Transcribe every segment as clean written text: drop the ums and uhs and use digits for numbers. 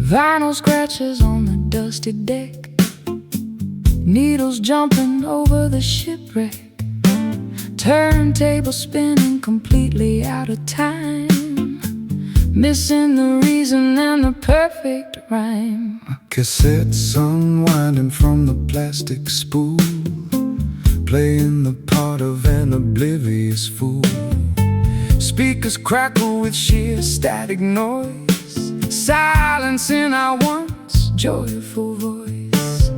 Vinyl scratches on the dusty deck, needles jumping over the shipwreck, turntable spinning completely out of time, missing the reason and the perfect rhyme. Cassettes unwinding from the plastic spool, playing the part of an oblivious fool. Speakers crackle with sheer static noise, silencing our once joyful voice.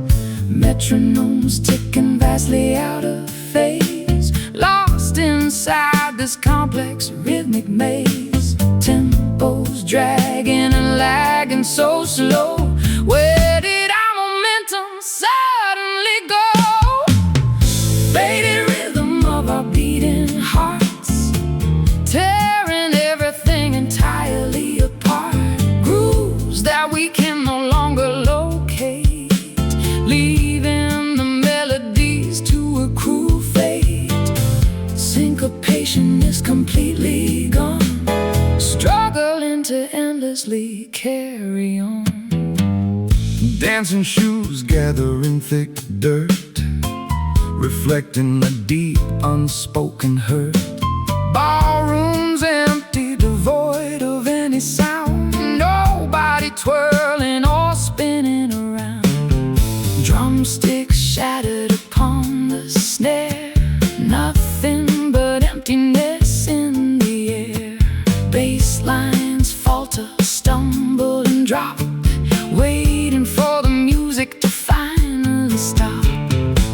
Metronomes ticking vastly out of phase, lost inside this complex rhythmic maze. Tempos dragging and lagging so slow. Where did our momentum suddenly go? Faded rhythm of our beating hearts, tearing everything entirely apart. Grooves that we can no longer locate, leaving the melodies to accrue fate. Syncopation is completely gone, struggling to endlessly carry on. Dancing shoes gathering thick dirt, reflecting the deep unspoken hurt. Ballrooms empty, devoid of any sound, nobody twirling or spinning around. Drumsticks shattered upon the snare, nothing but emptiness in the air. Bass lines falter, stumble and drop, waiting for the music to finally stop.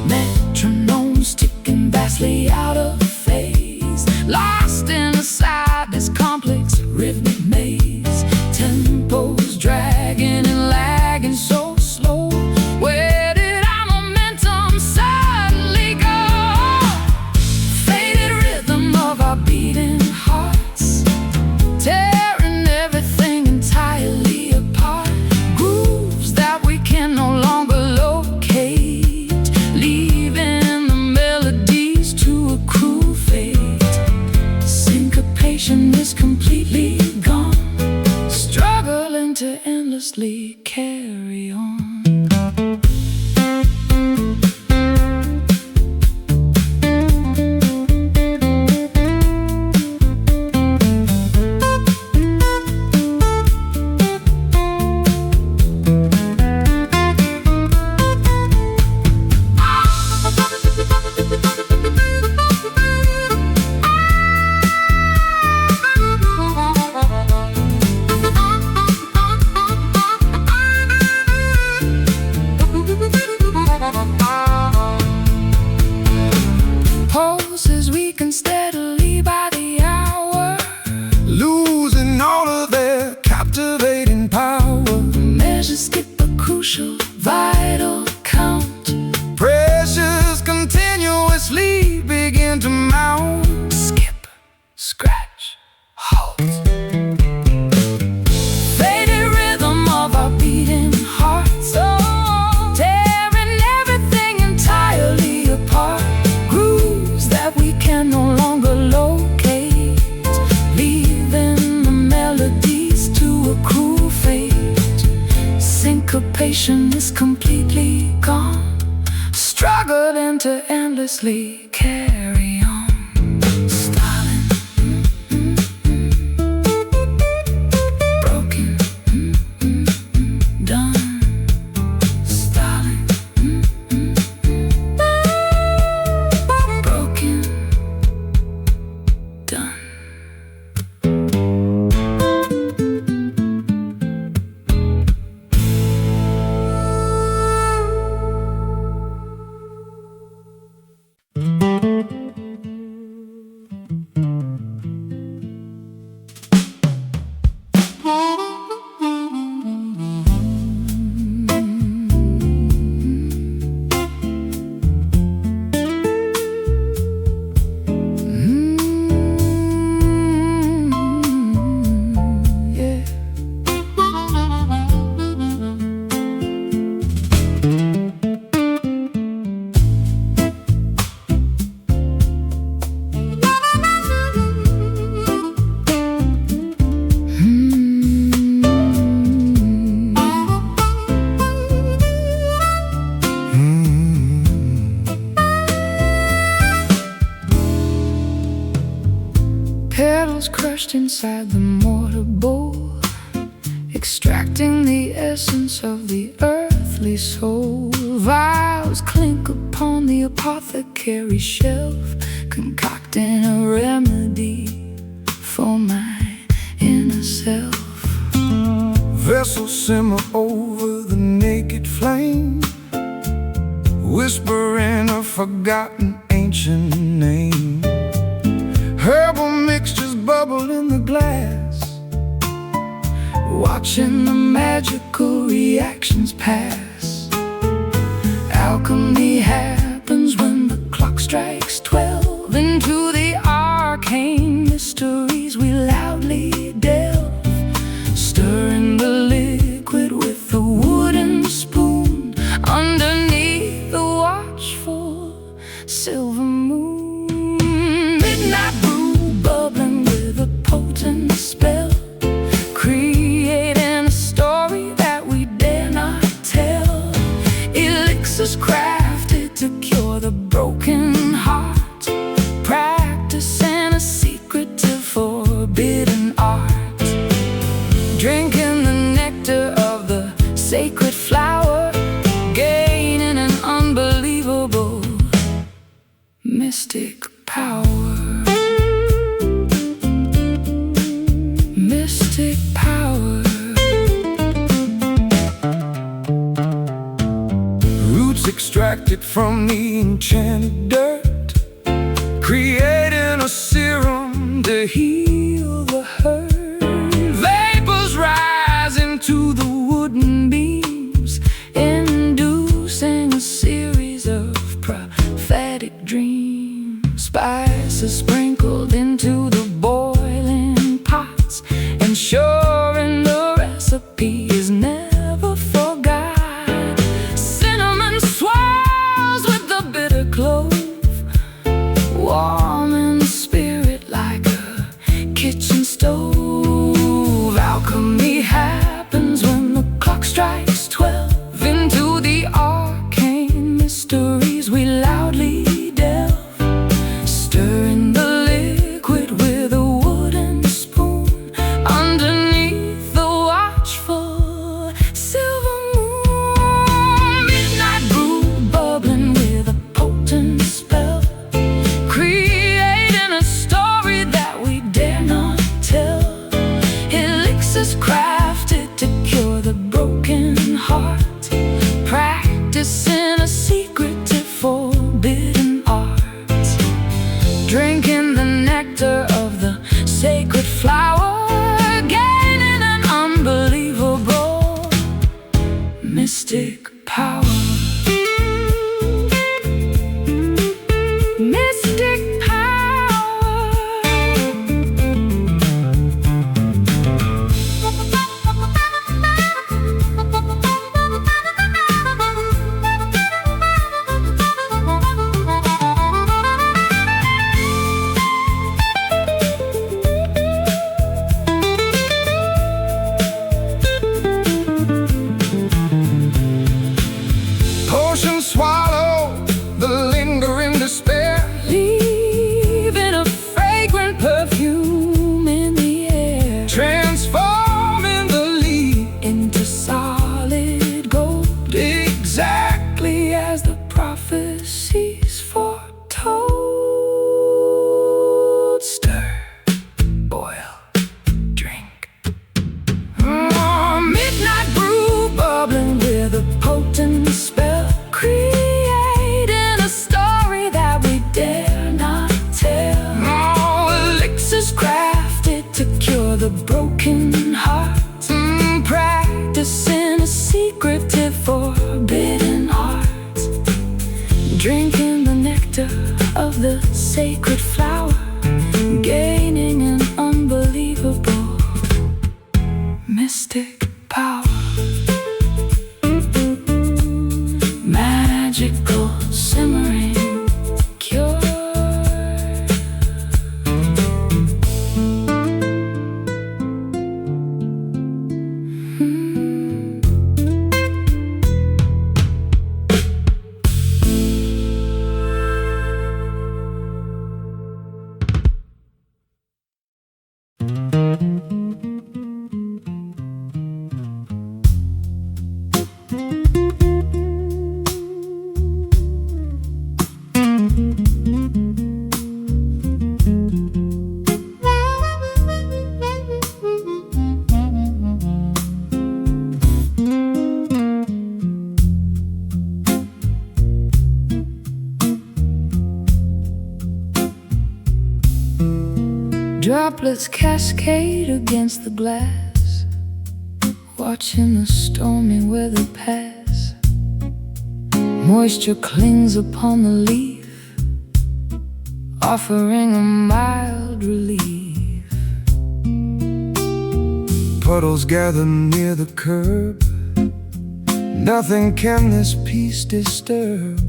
Metronomes ticking vastly out of phase, lost inside this complex rhythmic maze. Tempos dragging and lagging so slow. Where did our momentum suddenly go? Faded rhythm of our beating hearts, tearing everything entirely apart. Grooves that we can no longer locate, leaving the melodies to accrue fate. Syncopation is completely gone, struggling to endlessly carry on. Pulses weaken steadily by the hour, losing all of their captivating power. Measures skip a crucial, vital count. Pressures continuously begin to mount. Skip, scratch, halt. Faded rhythm of our beating hearts, tearing everything entirely apart. Grooves that we can no longer locate, leaving the melodies to accrue fate. Syncopation is completely gone, struggling to endlessly carry on. Stalling, broken, done. Stalling, broken, done. Petals crushed inside the mortar bowl, extracting the essence of the earthly soul. Vials clink upon the apothecary shelf, concocting a remedy for my inner self. Vessels simmer over the naked flame, whispering a forgotten ancient name. Herbal mixtures bubble in the glass, watching the magical reactions pass. Alchemy happens when the clock strikes 12. Into the arcane mysteries we loudly delve, stirring the liquid with a wooden spoon underneath the watchful silver moon. Midnight brew bubbling with a potent spell, creating a story that we dare not tell. Elixirs crafted to cure the broken heart, practicing a secretive forbidden art. Drinking the nectar of the sacred flower, gaining an unbelievable mystic power. Mystic power. Roots extracted from the enchanted dirt, creating a serum to heal the hurt. Vapors rise into the wooden beams, inducing a series of prophetic dreams. Spices sprinkled into the boiling pots, ensuring the recipe is never forgot. Cinnamon swirls with the bitter clove, warming the spirit like a kitchen stove. Alchemy happens when the clock strikes 12. Into the arcane mysteries we loudly delve, stirring the liquid with a wooden spoon underneath the watchful silver moon. Midnight brew bubbling with a potent spell, creating a story that we dare not tell. Elixirs crafted to cure the broken heart, practicing a secretive forbidden art. Drinking the nectar of the sacred flower, gaining an unbelievable mystic power. Mystic power. Potions swallow the lingering despair, Leaving a fragrant perfume in the air, transforming the leaf into solid gold, exactly as the prophecies foretold. Stir, boil, drink. midnight brew Bubbling with a potent spell, creating a story that we dare not tell. elixirs Crafted to cure the broken heart, practicing a secretive forbidden art. Drinking the nectar of the sacred flower, gaining an unbelievable mystic power. Magical simmering cure. Droplets cascade against the glass, watching the stormy weather pass. Moisture clings upon the leaf, offering a mild relief. Puddles gather near the curb, nothing can this peace disturb.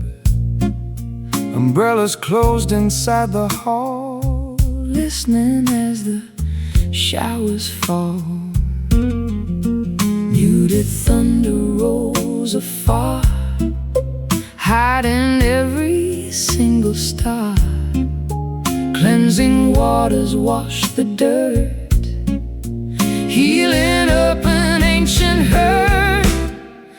Umbrellas closed inside the hall, listening as the showers fall. Muted thunder rolls afar, hiding every single star. Cleansing waters wash the dirt, healing up an ancient hurt.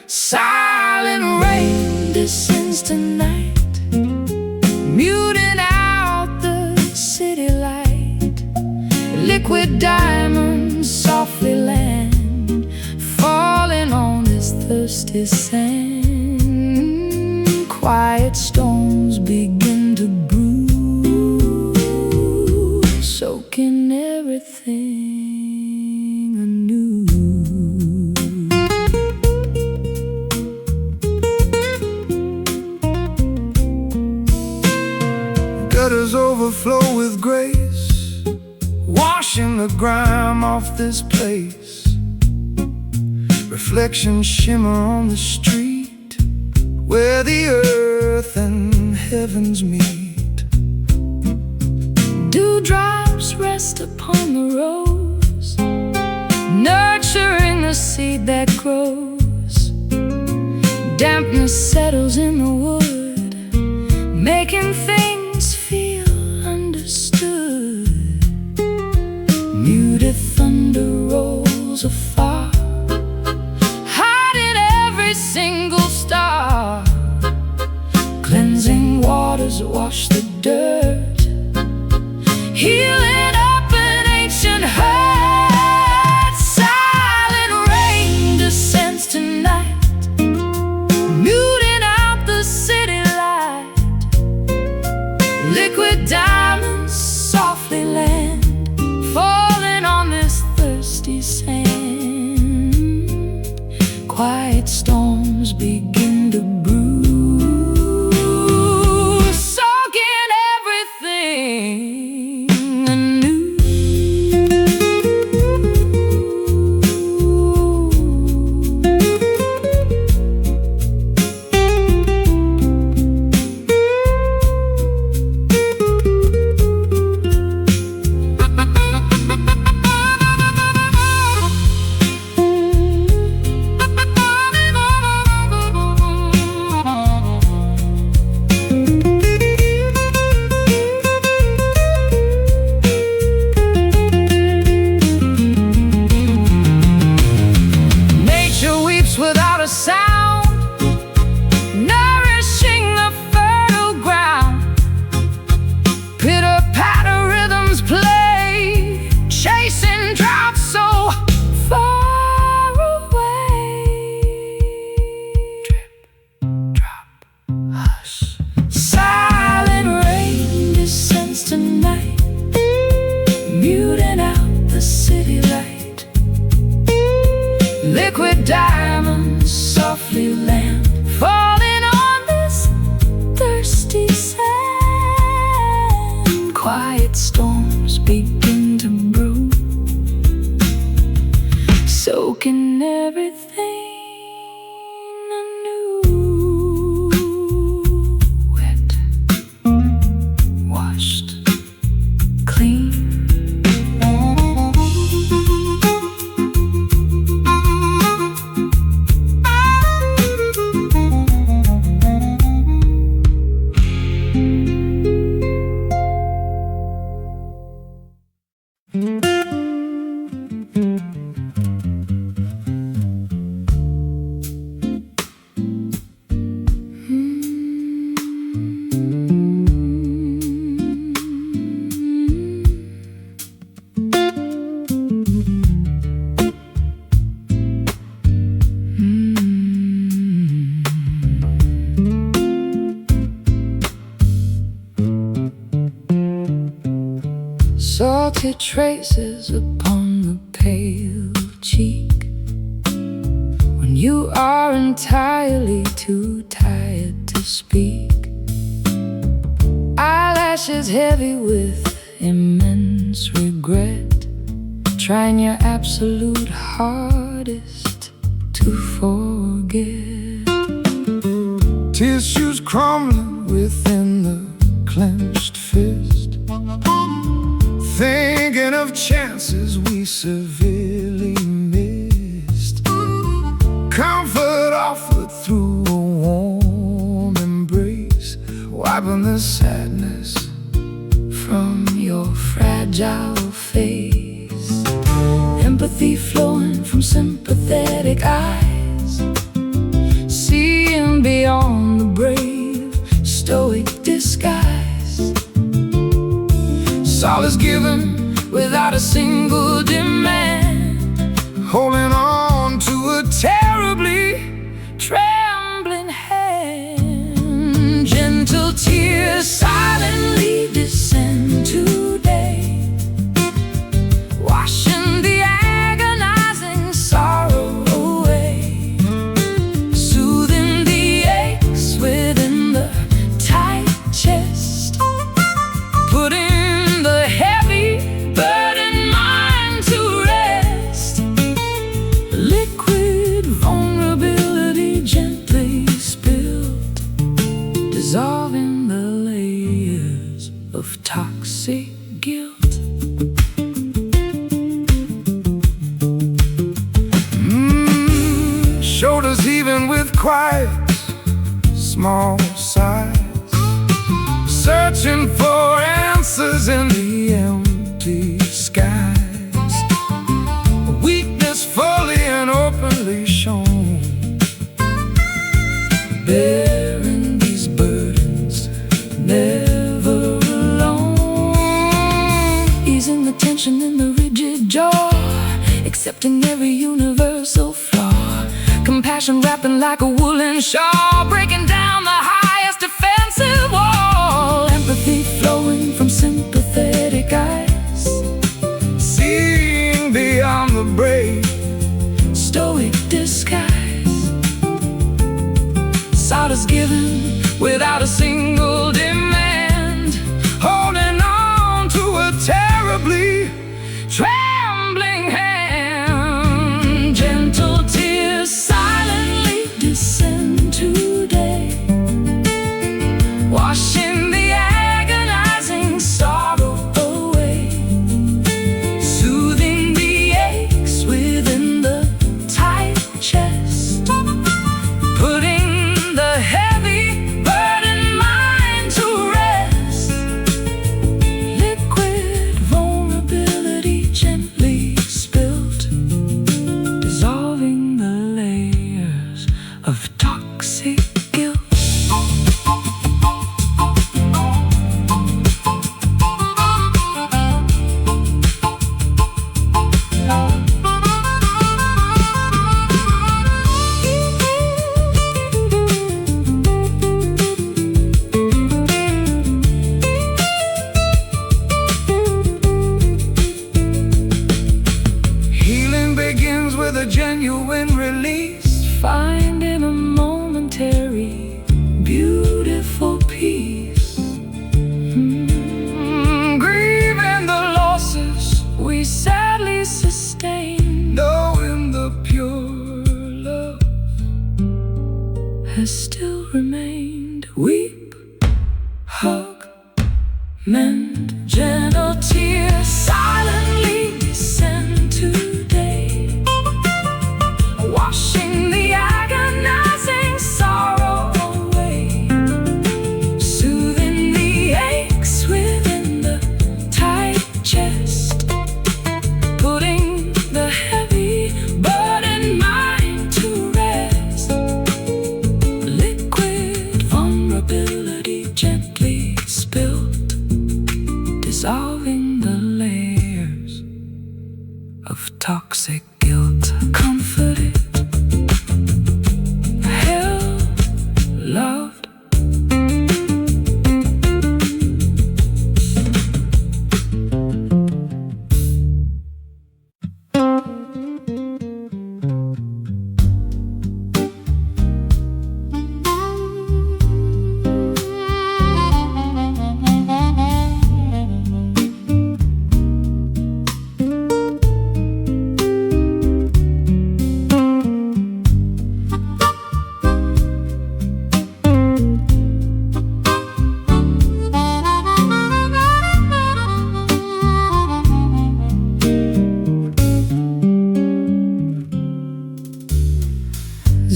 Silent rain descends tonight, muting out the city light. Liquid diamonds softly land, falling on this thirsty sand. Quiet storms begin to brew, soaking everything anew. Gutters overflow with grace, washing the grime off this place. Reflections shimmer on the street, where the earth and heavens meet. Dewdrops rest upon the rose, nurturing the seed that grows. Dampness settles in the wood, making things feel understood. Muted thunder rolls afar, hiding every single star. Cleansing waters wash the dirt, healing up an ancient hurt. Silent rain descends tonight, muting out the city light. Liquid diamonds softly land, falling on this thirsty sand. Quiet storms begin to brew, soaking everything anew. Nature weeps without a sound, nourishing the fertile ground. Pitter-patter rhythms play, chasing droughts so far away. Drip, drop, hush. Silent rain descends tonight, muting out the city light. Liquid diamonds softly land, falling on this thirsty sand. Quiet storms begin to brew, soaking everything anew. Wet, washed, clean. salty traces upon the pale cheek. When you are entirely too tired to speak, eyelashes heavy with immense regret, trying your absolute hardest to forget. Tissues crumbling within the clenched fist, thinking of chances we severely missed. Comfort offered through a warm embrace, wiping the sadness from your fragile face. Empathy flowing from sympathetic eyes, seeing beyond the brave, stoic disguise. Solace given without a single demand, holding on to a terribly trembling hand. Gentle tears silently descend today, washing the agonizing sorrow away, soothing the aches within the tight chest, putting the heavy burdened mind to rest. Liquid vulnerability gently spilled, dissolving the layers of toxic guilt. Shoulders heaving with quiet, small sighs, searching for answers in the empty skies. Weakness fully and openly shown, bearing these burdens, never alone. Easing the tension in the rigid jaw, accepting every universal flaw. Compassion wrapping like a woolen shawl, breaking down the highest defensive wall. Empathy flowing from sympathetic eyes, seeing beyond the brave, stoic disguise. Solace given without a single demand, holding on to a terribly trembling hand. Gentle tears silently descend today, washing the agonizing sorrow away, soothing the aches within the tight chest, putting the heavy burdened mind to rest. Liquid vulnerability gently spilt, dissolving the layers of toxic guilt. Healing begins with a genuine release, finding a momentary, beautiful peace. Grieving the losses we sadly sustain, knowing the pure love has still remained. Weep, hug, mend. Gentle tears silently descend today, washing the agonizing sorrow away, soothing the aches within the tight chest, putting the heavy burdened mind to rest. Liquid vulnerability gently spilled, dissolving the layers of toxic guilt. Comforted, held, loved.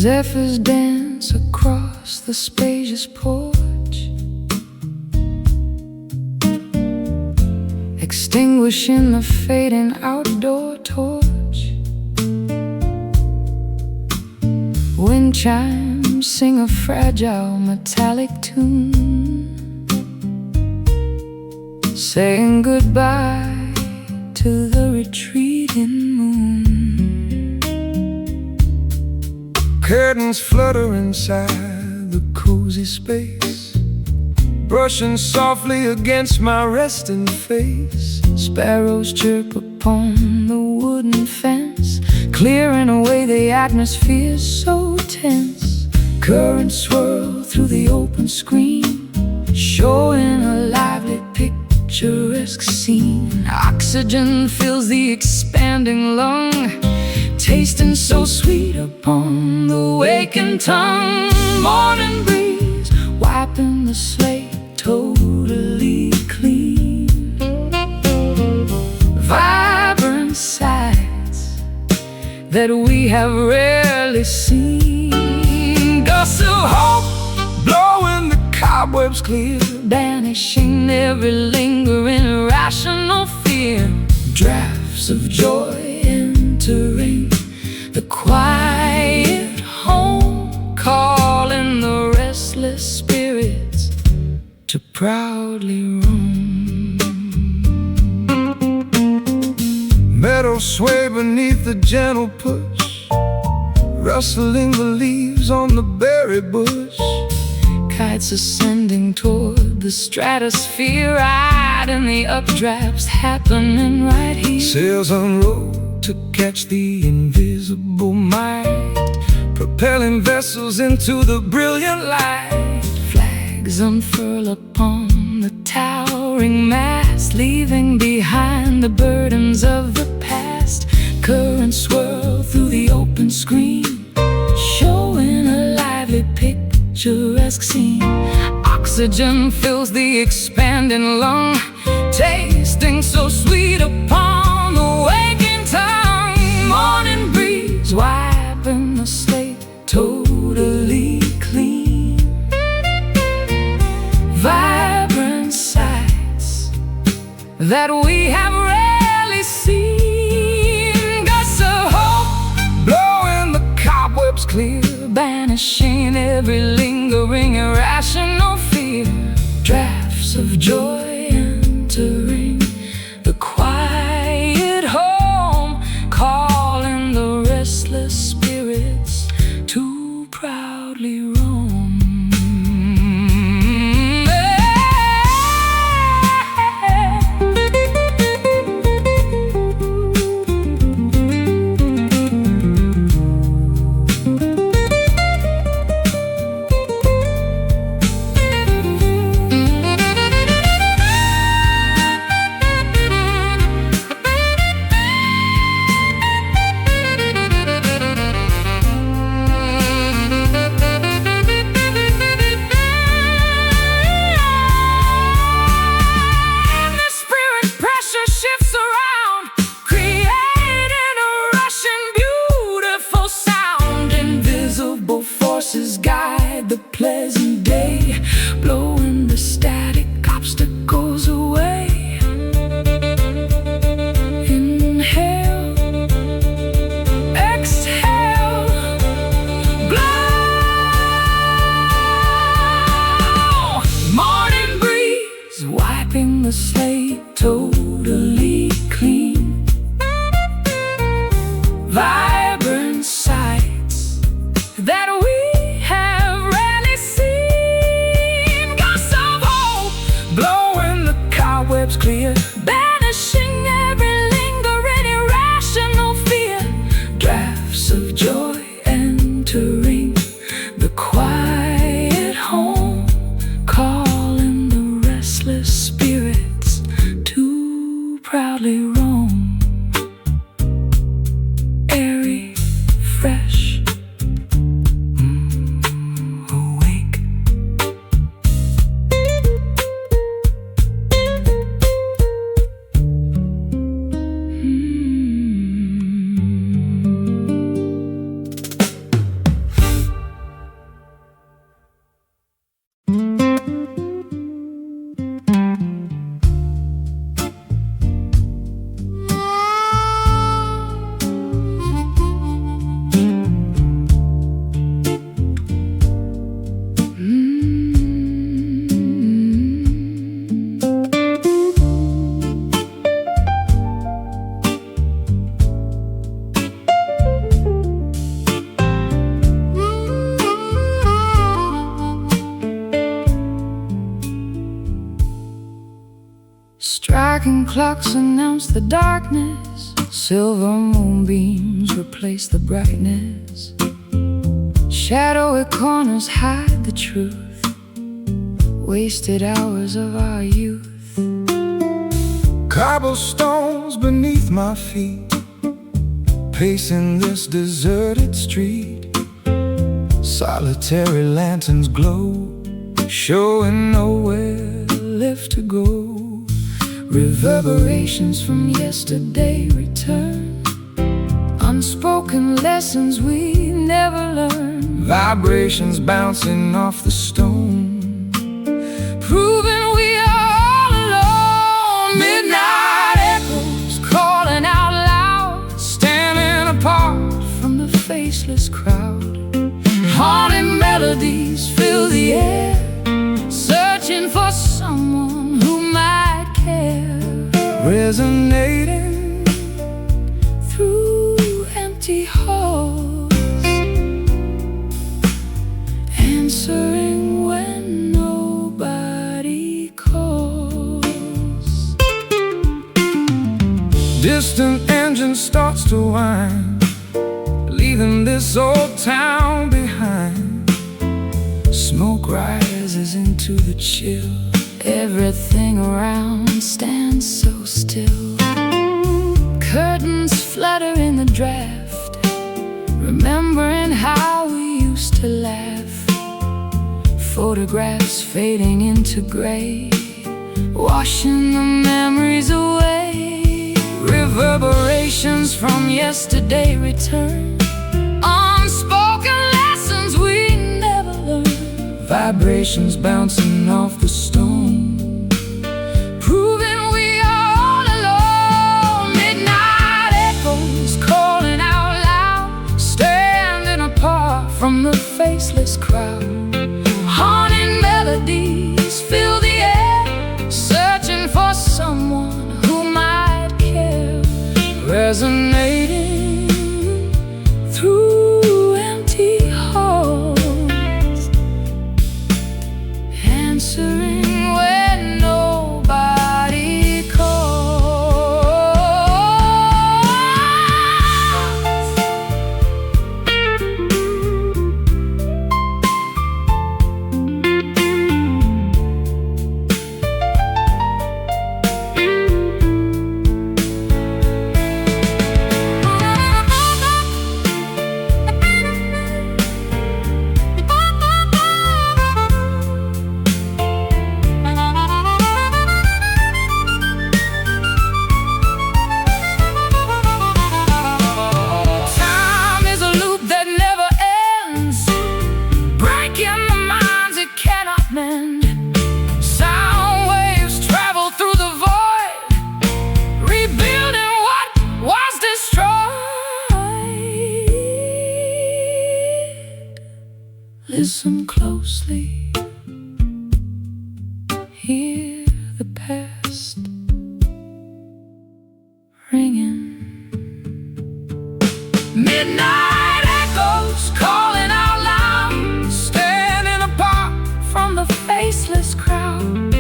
Zephyrs dance across the spacious porch, extinguishing the fading outdoor torch. Wind chimes sing a fragile metallic tune, saying goodbye to the retreating moon. Curtains flutter inside the cozy space, brushing softly against my resting face. Sparrows chirp upon the wooden fence, clearing away the atmosphere so tense. Currents swirl through the open screen, showing a lively picturesque scene. Oxygen fills the expanding lung, tasting so sweet upon the wakened tongue. Morning breeze wiping the slate totally clean. Vibrant sights that we have rarely seen. Gusts of hope blowing the cobwebs clear, banishing every lingering irrational fear. Drafts of joy entering the quiet home, calling the restless spirits to proudly roam. Meadows sway beneath the gentle push, rustling the leaves on the berry bush. Kites ascending toward the stratosphere, riding the updrafts happening right here. Sails unroll to catch the invisible might, propelling vessels into the brilliant light. Flags unfurl upon the towering mast, leaving behind the burdens of the past. Currents swirl through the open screen, showing a lively picturesque scene. Oxygen fills the expanding lung, tasting so sweet upon the waking tongue. Morning breeze wiping the slate totally clean. Vibrant sights that we have rarely seen. Gusts of hope blowing the cobwebs clear, banishing every lingering irrational fear. Drafts of joy entering the quiet home, calling the restless spirits to proudly roam. Guide the pleasant day, blowing the static obstacles away. Inhale, exhale, blow. Morning breeze wiping the slate totally clean. Vibrant sights that we clear, banishing every lingering irrational fear. Drafts of joy entering the quiet home, calling the restless spirits to proudly roam. Airy, fresh, awake. Iron clocks announce the darkness. Silver moonbeams replace the brightness. Shadowy corners hide the truth. Wasted hours of our youth. Cobblestones beneath my feet, pacing this deserted street. Solitary lanterns glow, showing nowhere left to go. Reverberations from yesterday return, unspoken lessons we never learned. Vibrations bouncing off the stone, proving we are all alone. Midnight echoes calling out loud, standing apart from the faceless crowd. Haunting melodies fill the air, searching for someone who might care. Resonating through empty halls, answering when nobody calls. Distant engine starts to whine, leaving this old town behind. Smoke rises into the chill, everything around stands so still. Curtains flutter in the draft, remembering how we used to laugh. Photographs fading into gray, washing the memories away. Reverberations from yesterday return, unspoken lessons we never learned. Vibrations bouncing off the stone, proving we are all alone. Midnight echoes calling out loud, standing apart from the faceless crowd. Haunting melodies fill the air, searching for someone who might care. Resonating through empty halls, answering when nobody calls. Time is a loop that never ends, breaking the minds it cannot mend. Sound waves travel through the void, rebuilding what was destroyed. Listen closely, hear the past ringing. Midnight echoes calling out loud, standing apart from the faceless crowd.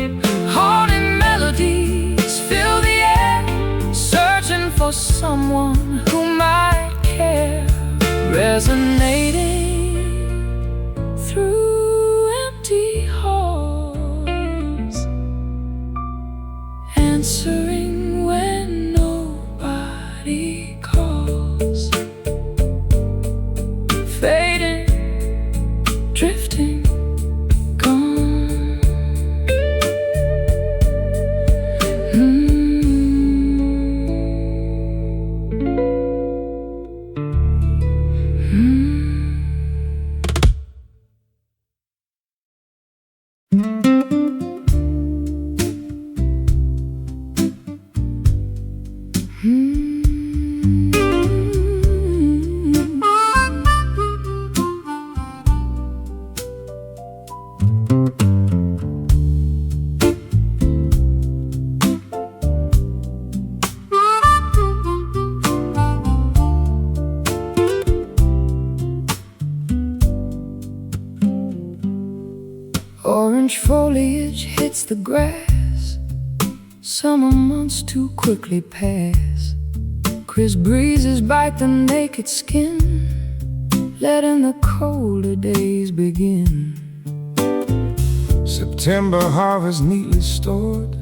Haunting melodies fill the air, searching for someone who might care. Resonating through empty halls, answering when nobody calls. Fading, drifting, gone. Orange foliage hits the grass, Summer months too quickly pass. Crisp breezes bite the naked skin, letting the colder days begin. September harvest neatly stored,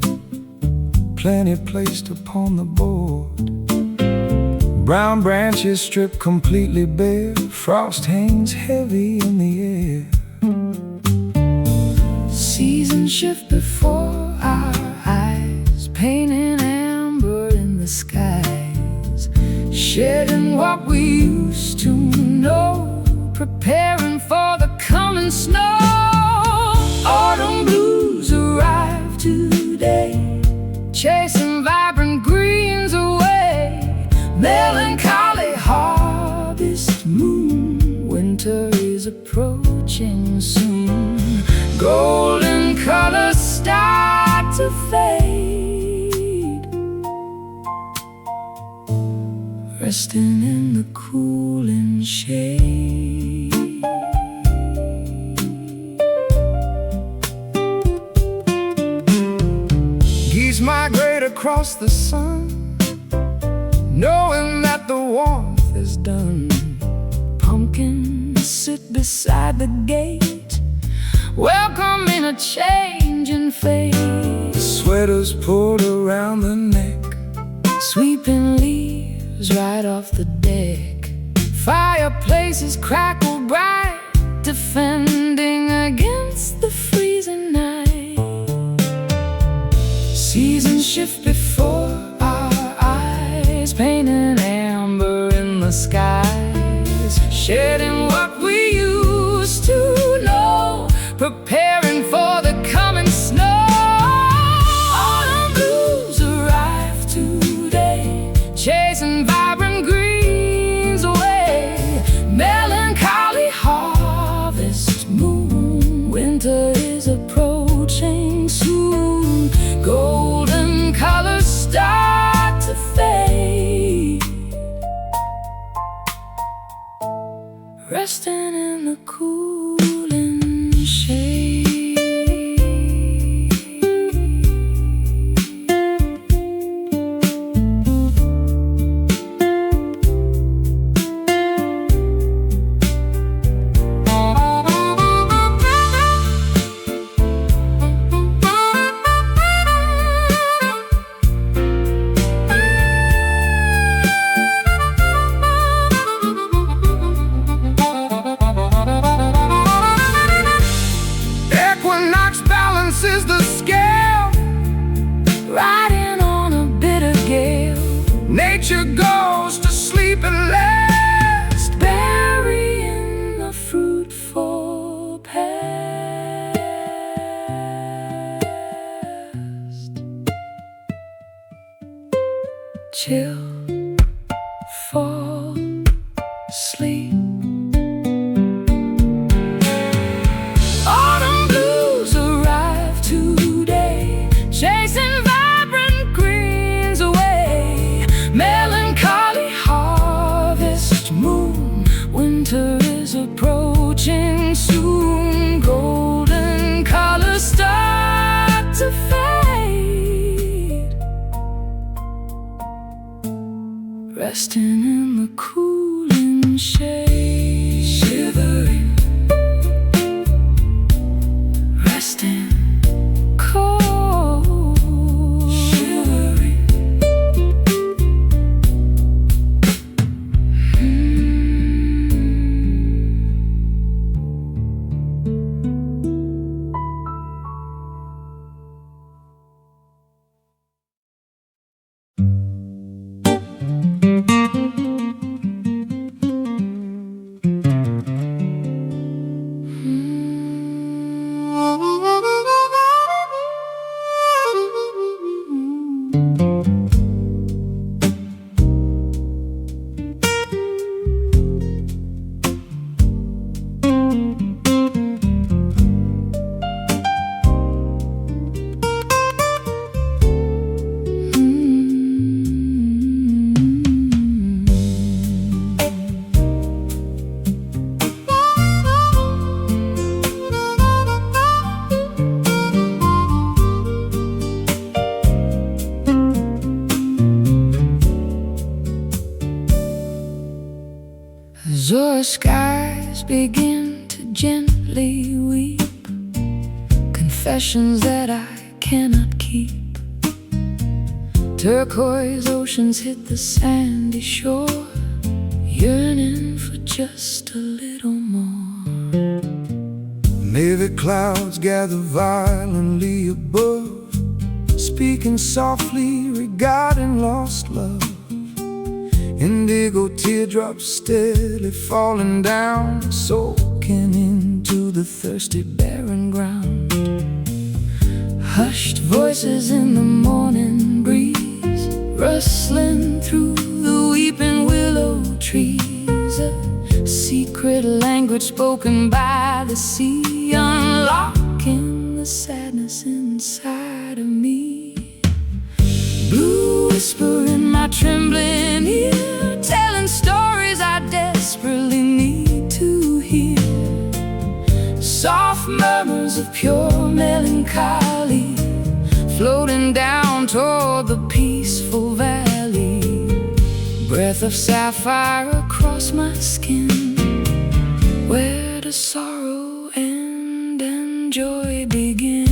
plenty placed upon the board. Brown branches stripped completely bare, frost hangs heavy in the air. Seasons shift before our eyes, painting amber in the skies, shedding what we used to know, preparing for the coming snow. Autumn blues arrive today, chasing vibrant greens away. Melancholy harvest moon, winter is approaching soon. Golden colors start to fade, resting in the cooling shade. Geese migrate across the sun, knowing that the warmth is done. Pumpkins sit beside the gate, welcoming a change in fate. Sweaters pulled around the neck, sweeping leaves right off the deck. Fireplaces crackle bright, defending against the freezing night. Seasons shift before our eyes, painting amber in the skies, shedding what we used to know, preparing for the coming snow. Autumn blues arrive today, chasing vibrant greens away. Melancholy harvest moon, winter is approaching soon. Golden colors start to fade, resting in the cooling shade. Is the scale, riding on a bitter gale. Nature goes to sleep at last, burying the fruitful past. Chill, fall asleep. Chasing vibrant greens away. Melancholy harvest moon, winter is approaching soon. Golden colors start to fade, resting in the cooling shade. Shivering, resting cold. azure skies begin to gently weep, confessions that I cannot keep. Turquoise oceans hit the sandy shore, yearning for just a little more. Navy clouds gather violently above, speaking softly regarding lost love. Indigo teardrops steadily falling down, soaking into the thirsty barren ground. Hushed voices in the morning breeze, rustling through the weeping willow trees. A secret language spoken by the sea, unlocking the sadness inside of me. Blue whisper in my trembling ear, telling stories I desperately need to hear. Soft murmurs of pure melancholy, floating down toward the peaceful valley. Breath of sapphire across my skin, where does sorrow end and joy begin?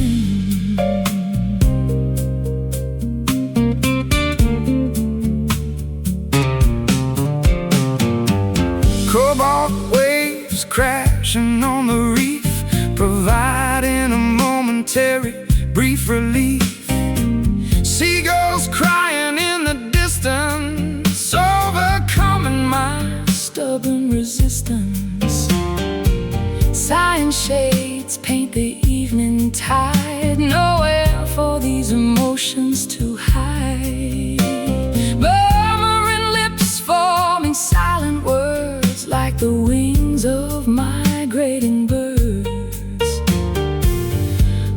Cobalt waves crashing on the reef, providing a momentary, brief relief. Seagulls crying in the distance, overcoming my stubborn resistance. Sighing shades paint the evening tide, nowhere for these emotions to hide. Murmuring lips forming silent words, like the wings of migrating birds.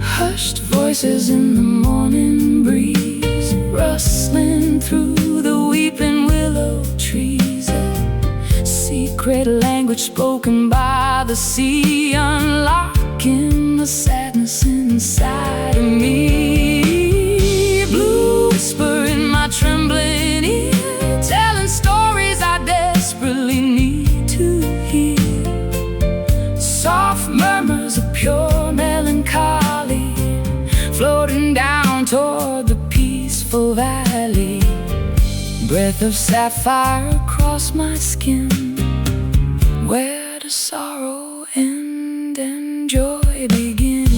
Hushed voices in the morning breeze, rustling through the weeping willow trees. A secret language spoken by the sea, unlocking the sadness inside of me. Blue whisper in my trembling ear, telling stories I desperately need to hear. Soft murmurs of pure melancholy, floating down toward the peaceful valley. Breath of sapphire across my skin, where does sorrow end and joy begin?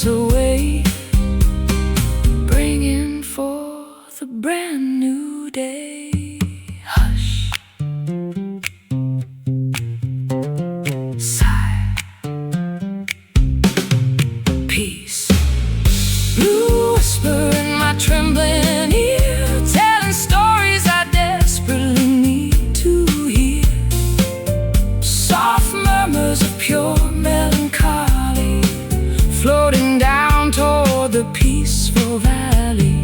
Away, bringing forth a brand new day. Hush, sigh, peace. Blue whisper in my trembling ear, telling stories I desperately need to hear. Soft murmurs of pure melancholy, floating down toward the peaceful valley.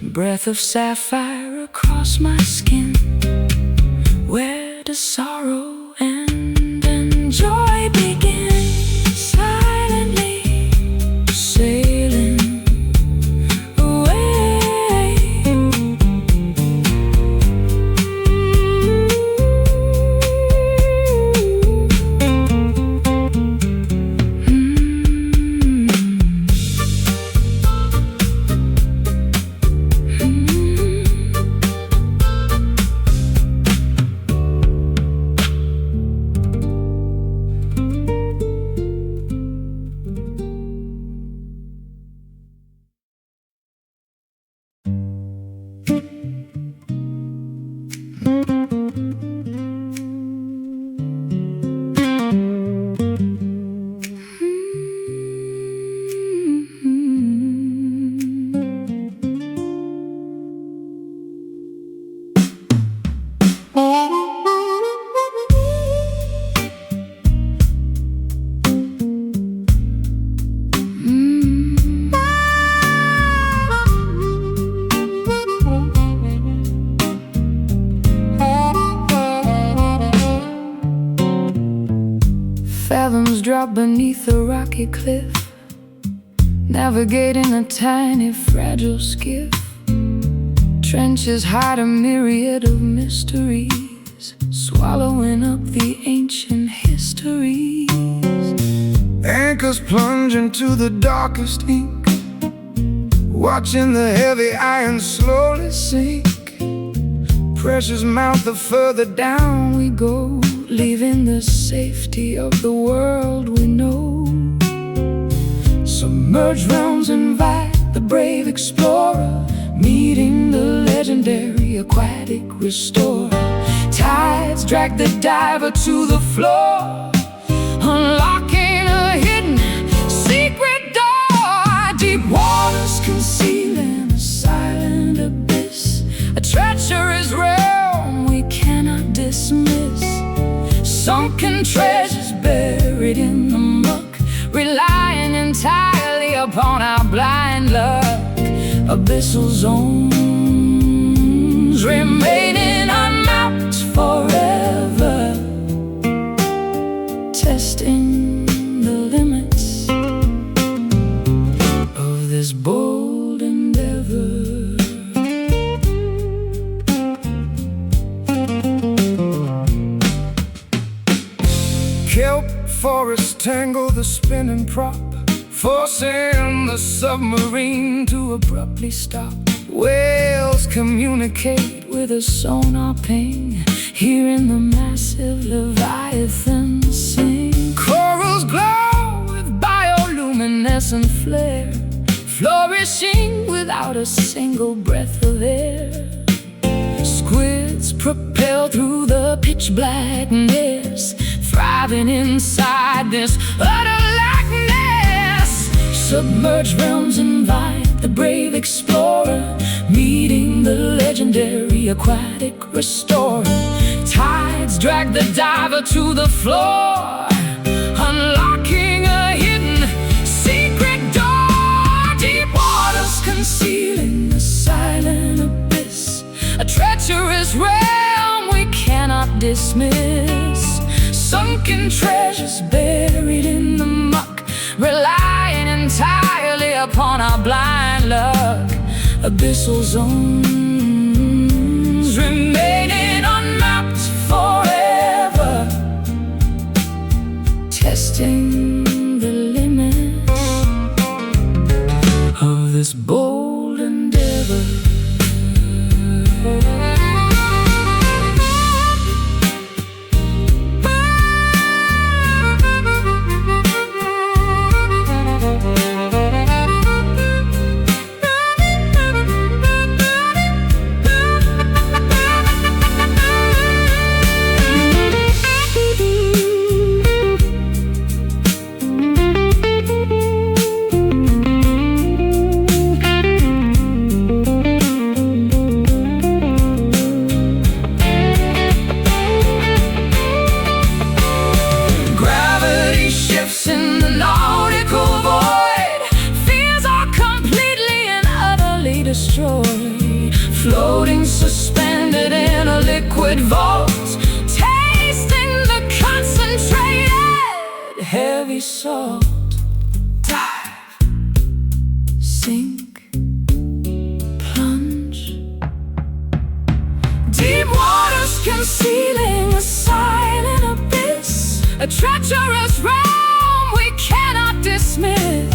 Breath of sapphire across my skin, where does sorrow end and joy begin? Silently sailing away. drop beneath a rocky cliff, navigating a tiny fragile skiff. Trenches hide a myriad of mysteries, swallowing up the ancient histories. Anchors plunge into the darkest ink, watching the heavy iron slowly sink. Pressures mount the further down we go, leaving the safety of the world we know. Submerged realms invite the brave explorer, meeting the legendary aquatic restorer. Tides drag the diver to the floor, unlocking a hidden secret door. Deep waters concealing a silent abyss, a treacherous realm we cannot dismiss. Sunken treasures buried in the muck, relying entirely upon our blind luck. Abyssal zones remaining unmapped forever, testing the limits of this bold endeavor. Kelp forests tangle the spinning prop, forcing the submarine to abruptly stop. Whales communicate with a sonar ping, hearing the massive leviathan sing. Corals glow with bioluminescent flare, flourishing without a single breath of air. Squids propel through the pitch blackness, thriving inside this utter lackness. Submerged realms invite the brave explorer, meeting the legendary aquatic restorer. Tides drag the diver to the floor, unlocking a hidden secret door. Deep waters concealing a silent abyss, a treacherous realm we cannot dismiss. Sunken treasures buried in the muck, relying entirely upon our blind luck. Abyssal zones remaining unmapped forever, testing the limits of this bold endeavor. Floating suspended in a liquid vault, tasting the concentrated heavy salt. Dive, sink, plunge. Deep waters concealing a silent abyss, a treacherous realm we cannot dismiss.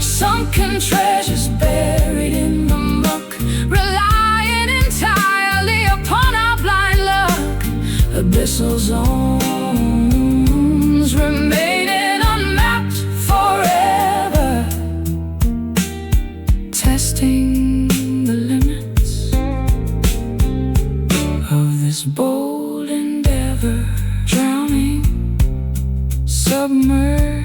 Sunken treasures buried in the muck, relying entirely upon our blind luck. Abyssal zones remaining unmapped forever, testing the limits of this bold endeavor. Drowning, submerged,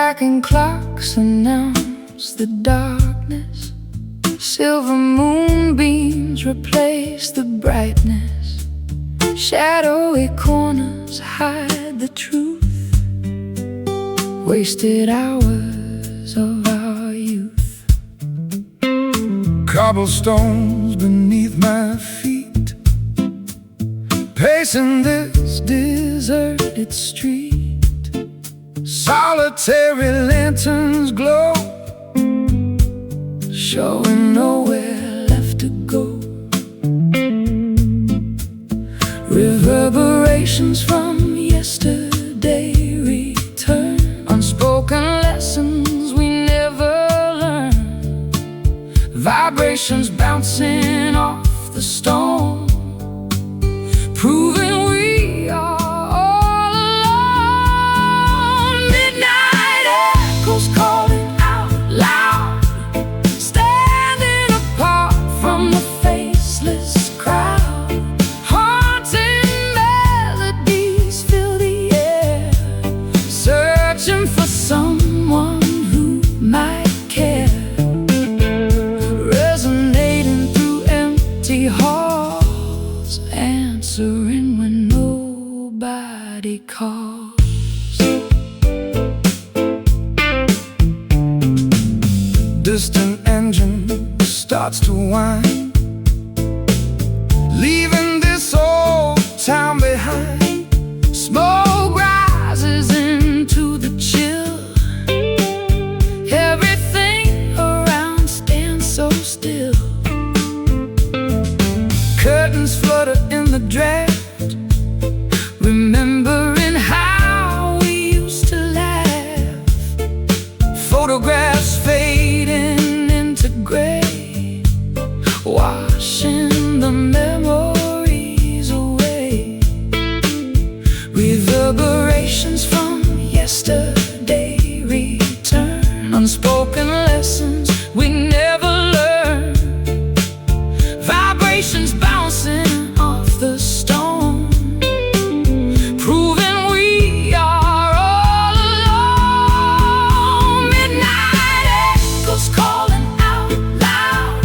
ticking clocks announce the darkness. Silver moonbeams replace the brightness. Shadowy corners hide the truth. Wasted hours of our youth. Cobblestones beneath my feet, pacing this deserted street. Solitary lanterns glow, showing nowhere left to go. Reverberations from yesterday return. Unspoken lessons we never learned. Vibrations bouncing off the stone, proving we are all alone. Midnight echoes calling out loud, standing apart from the faceless crowd. Haunting melodies fill the air, searching for someone who might care. Resonating through empty halls, answering when nobody calls. Distant engine starts to whine, leaving this old town behind. Smoke rises into the chill. Everything around stands so still. Curtains flutter in the draft, remembering how we used to laugh. Photographs fading into gray, washing the memories away. Reverberations from yesterday return. Unspoken lessons we never learned. Vibrations bouncing off the stone, proving we are all alone. Midnight echoes calling out loud,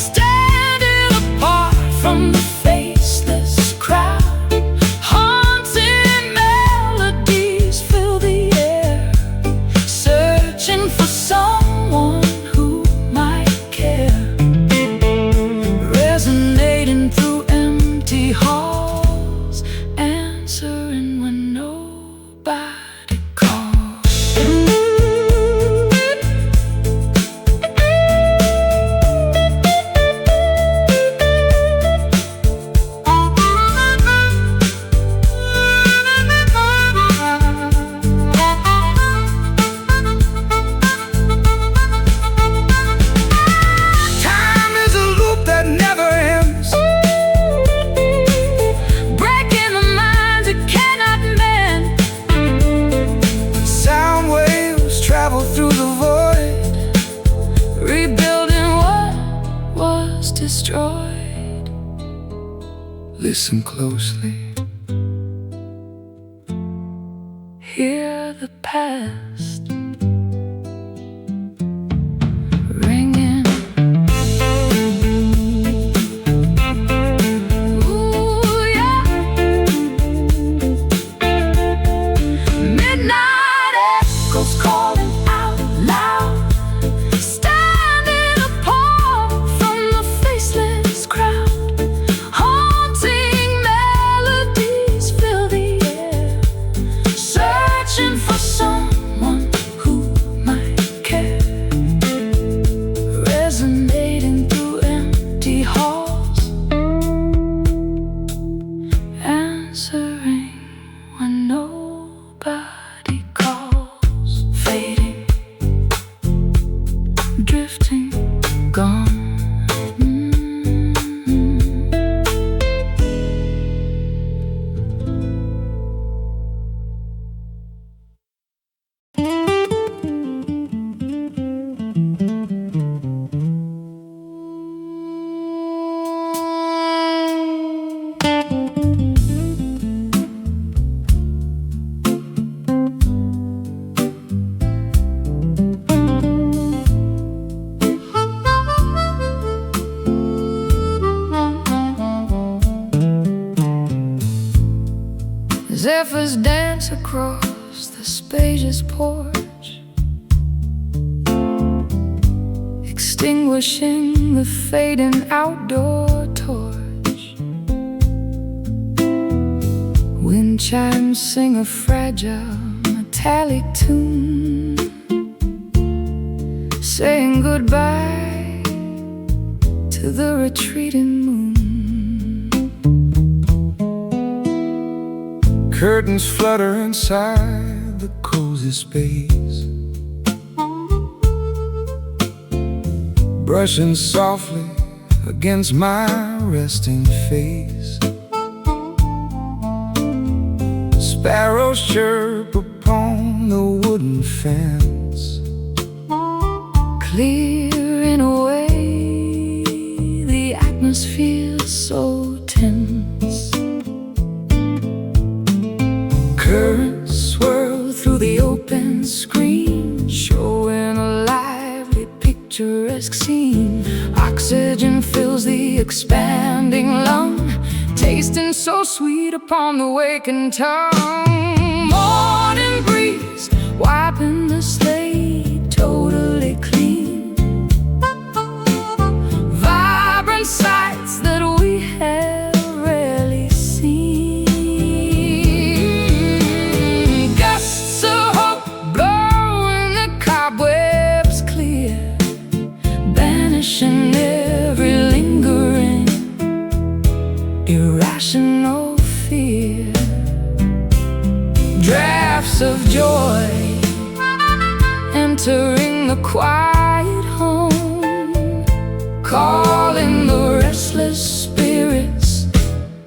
standing apart from the faceless crowd. Haunting melodies fill the air, searching for someone who might care. Resonating through empty halls, answering when nobody calls. Time is a loop that never ends, breaking the minds it cannot mend. Sound waves travel through the void, rebuilding what was destroyed. Listen closely, hear the past ringing. Ooh, yeah. Midnight echoes calling out loud, standing apart from the faceless crowd. Haunting melodies fill the air, searching for someone zephyrs dance across the spacious porch, extinguishing the fading outdoor torch. Wind chimes sing a fragile metallic tune, saying goodbye to the retreating moon. Curtains flutter inside the cozy space, brushing softly against my resting face. Sparrows chirp upon the wooden fence, clearing away the atmosphere so tense. Currents swirl through the open screen, showing a lively, picturesque scene. Oxygen fills the expanding lung, tasting so sweet upon the waking tongue. Morning breeze wiping the slate totally clean, vibrant sights that we have rarely seen. Gusts of hope blowing the cobwebs clear, banishing every lingering irrational fear. Drafts of joy entering the quiet home, calling the restless spirits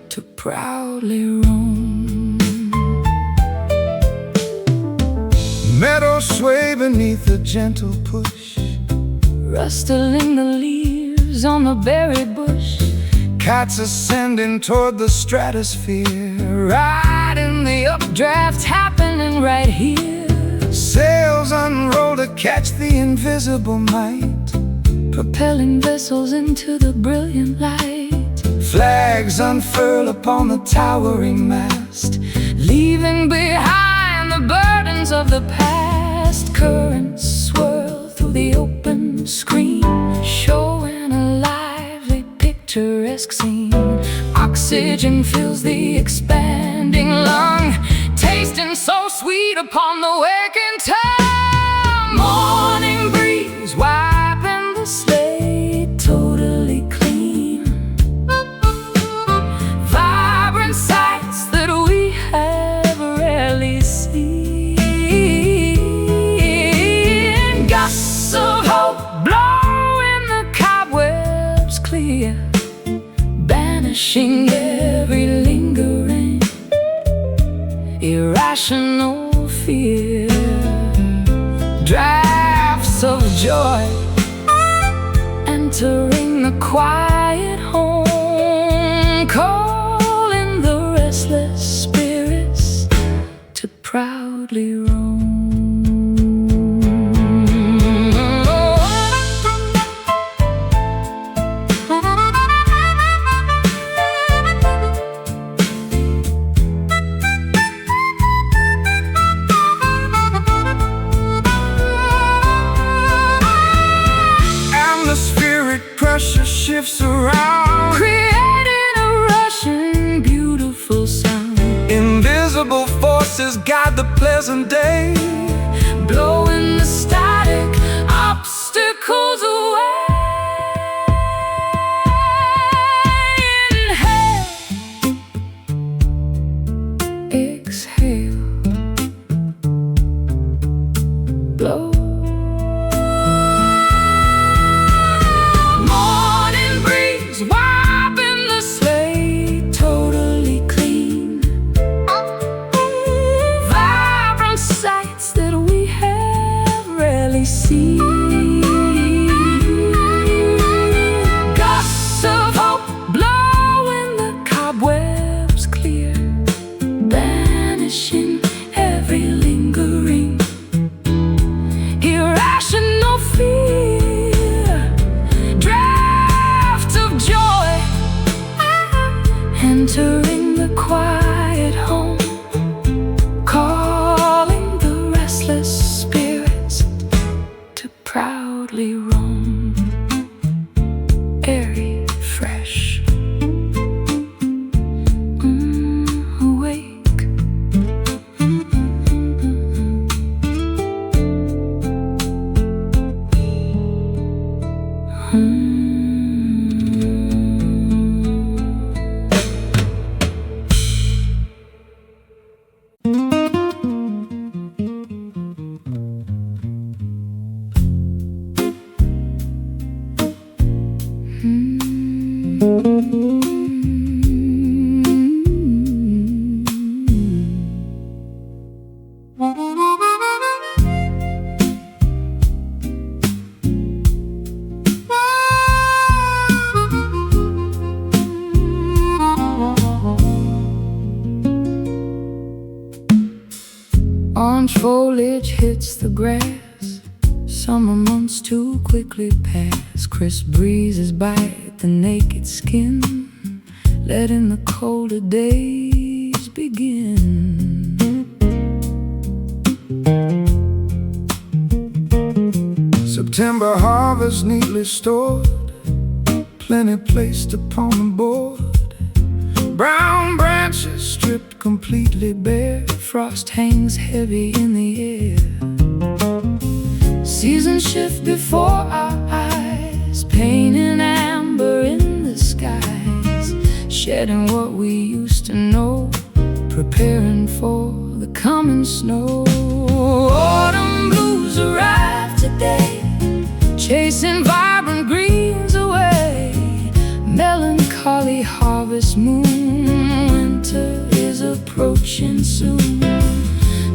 to proudly roam. meadows sway beneath a gentle push, rustling the leaves on the berry bush. cats ascending toward the stratosphere, Riding the updraft happening right here. sails unroll to catch the invisible might, Propelling vessels into the brilliant light. flags unfurl upon the towering mast, Leaving behind the burdens of the past. Currents swirl through the open screen, showing a lively, picturesque scene. Oxygen fills the expanding lung, tasting so sweet upon the waking tongue. Morning breeze wiping the slate totally clean, vibrant sights that we have rarely seen. Gusts of hope blowing the cobwebs clear, banishing every lingering irrational fear. Drafts of joy entering the quiet home, calling the restless spirits to proudly roam. pressure shifts around, creating a rushing, beautiful sound. Invisible forces guide the pleasant day, blowing the static obstacles away. Inhale, exhale, blow. Morning breeze wiping the slate totally clean. Vibrant sights that we have Orange foliage hits the grass. Summer months too quickly pass. Crisp breezes bite the naked skin, letting the colder days begin. September harvest neatly stored, plenty placed upon the board. Brown branches stripped completely bare, frost hangs heavy in the air. Seasons shift before our eyes, painting amber in the skies, shedding what we used to know, preparing for the coming snow. Autumn blues arrive today, chasing vibrant greens away. Melancholy harvest moon, winter is approaching soon.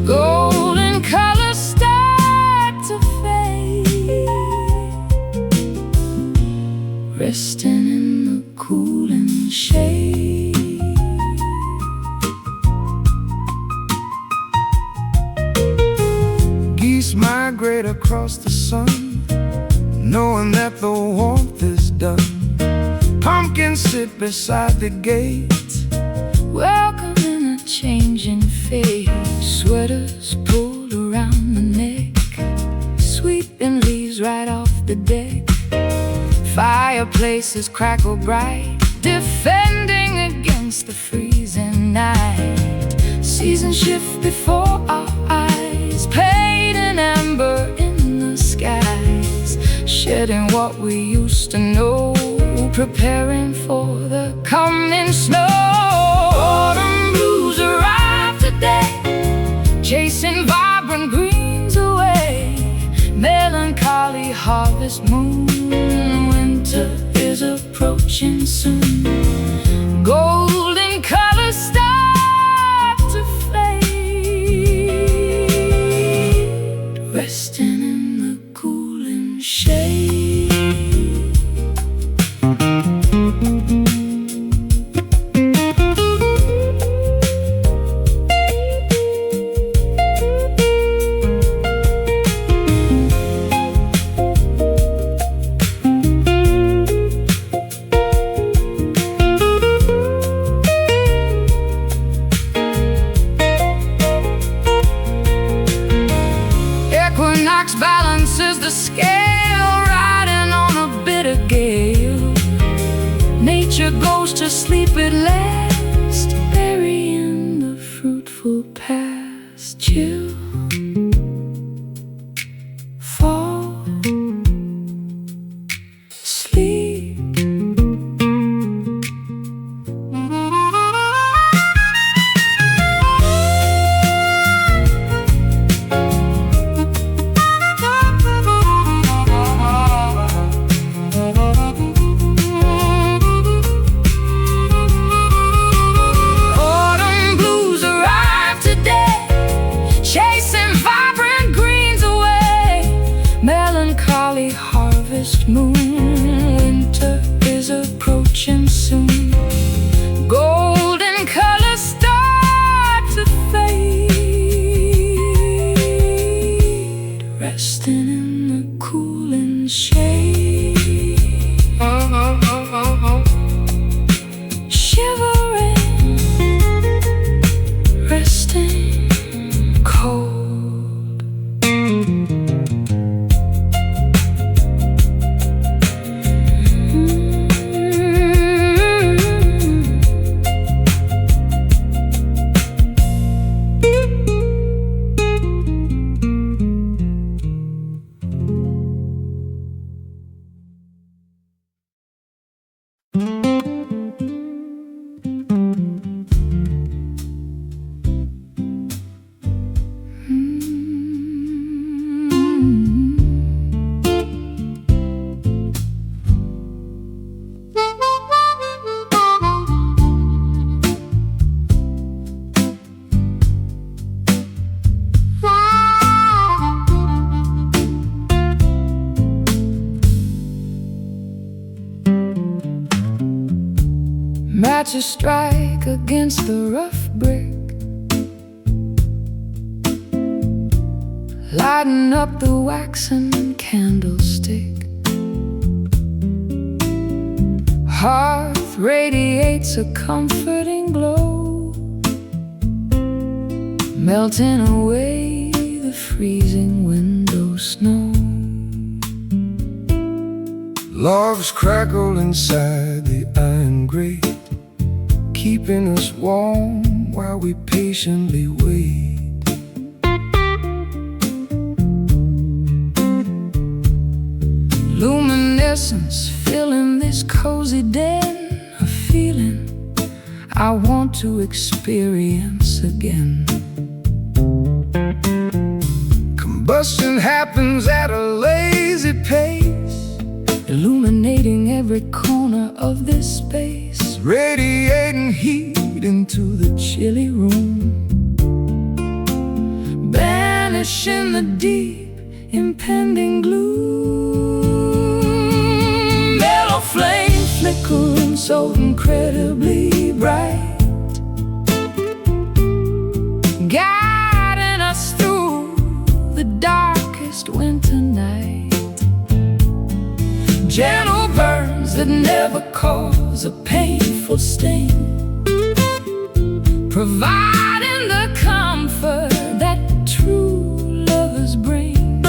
Golden colors start to fade, resting in the cooling shade. Geese migrate across the sun, knowing that the warmth is done. Pumpkins sit beside the gate, welcoming a changing fate. Sweaters pulled around the neck, sweeping leaves right off the deck. Fireplaces crackle bright, defending against the freezing night. Seasons shift before our eyes, painting amber in the skies, shedding what we used to know, preparing for the coming snow. Autumn blues arrive today, chasing vibrant greens away. Melancholy harvest moon, winter is approaching soon. Golden colors start to fade, resting in the cooling shade. Equinox balances the scale, riding on a bitter gale. Nature goes to sleep at last, burying the fruitful past. Chill, fall, sleep. Harvest moon, winter is approaching soon. Golden colors start to fade, resting in the cooling shade. Shivering, resting cold. matches strike against the rough brick, lighten up the waxen candlestick. Hearth radiates a comforting glow, melting away the freezing window snow. Logs crackle inside the iron grate, keeping us warm while we patiently wait. Luminescence filling this cozy den, a feeling I want to experience again. Combustion happens at a lazy pace, illuminating every corner of this space, radiating heat into the chilly room, banishing the deep, impending gloom. Mellow flame flickering so incredibly bright, guiding us through the darkest winter night. Gentle burns that never cause a painful sting, providing the comfort that true lovers bring.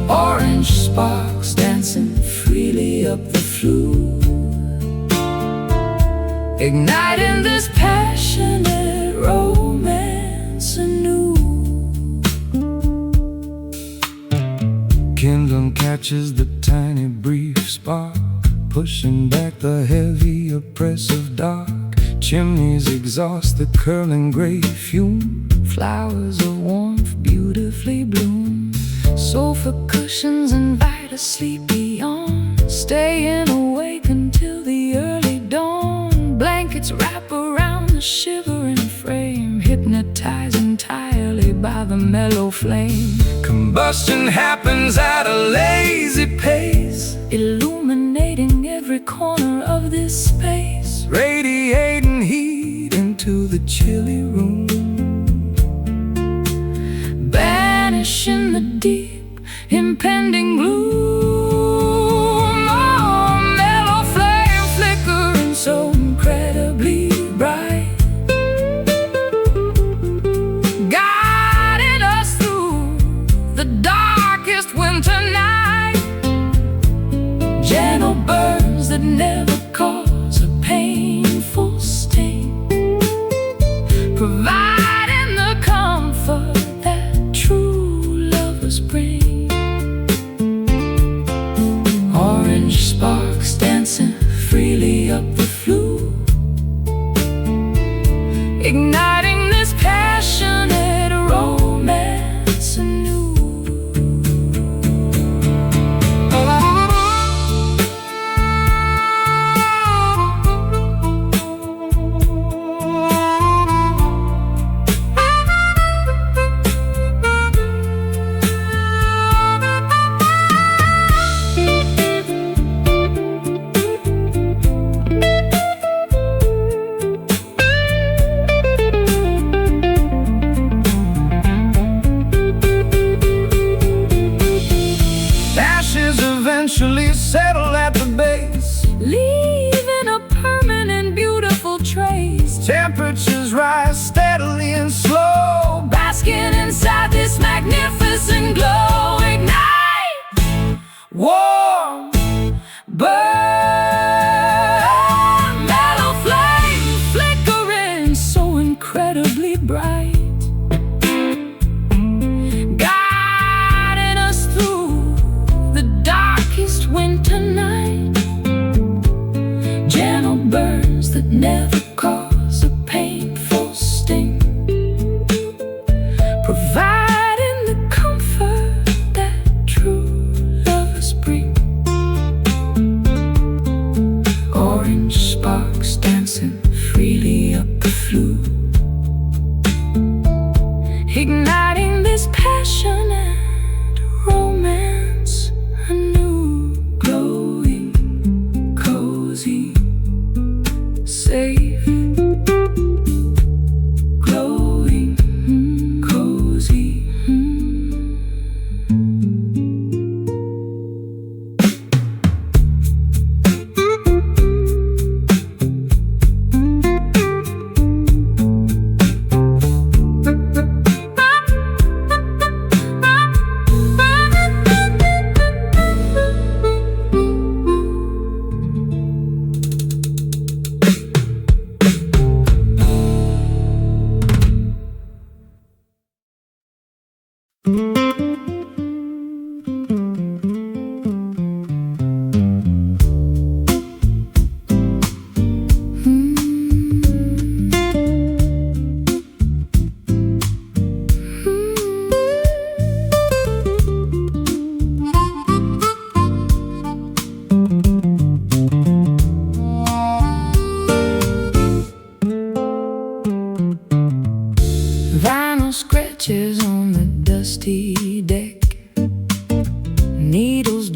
Orange sparks dancing freely up the flue, igniting this passionate romance anew. Kindling catches the tiny brief spark, pushing back the heavy oppressive dark. Chimneys exhaust the curling gray fume, flowers of warmth beautifully bloom. Sofa cushions invite a sleepy yawn, staying awake until the early dawn. Blankets wrap around the shivering frame, hypnotized entirely by the mellow flame. Combustion happens at a lazy pace, illuminating every corner of this space, radiating heat into the chilly room, banishing the deep, impending gloom. Oh, mellow flame flickering so incredibly bright, guiding us through the darkest winter night. Gentle burns that never cause a painful sting, providing the comfort that true lovers bring. Orange sparks dancing freely up the flue, igniting this passionate romance anew. eventually settle at the base, leaving a permanent beautiful trace. Temperatures rise steadily and slow, Basking inside this magnificent glow. Ignite, warm, burn, mellow flame flickering so incredibly bright, guiding us through the darkest winter night. Gentle burns that never cause a painful sting, providing the comfort that true lovers bring.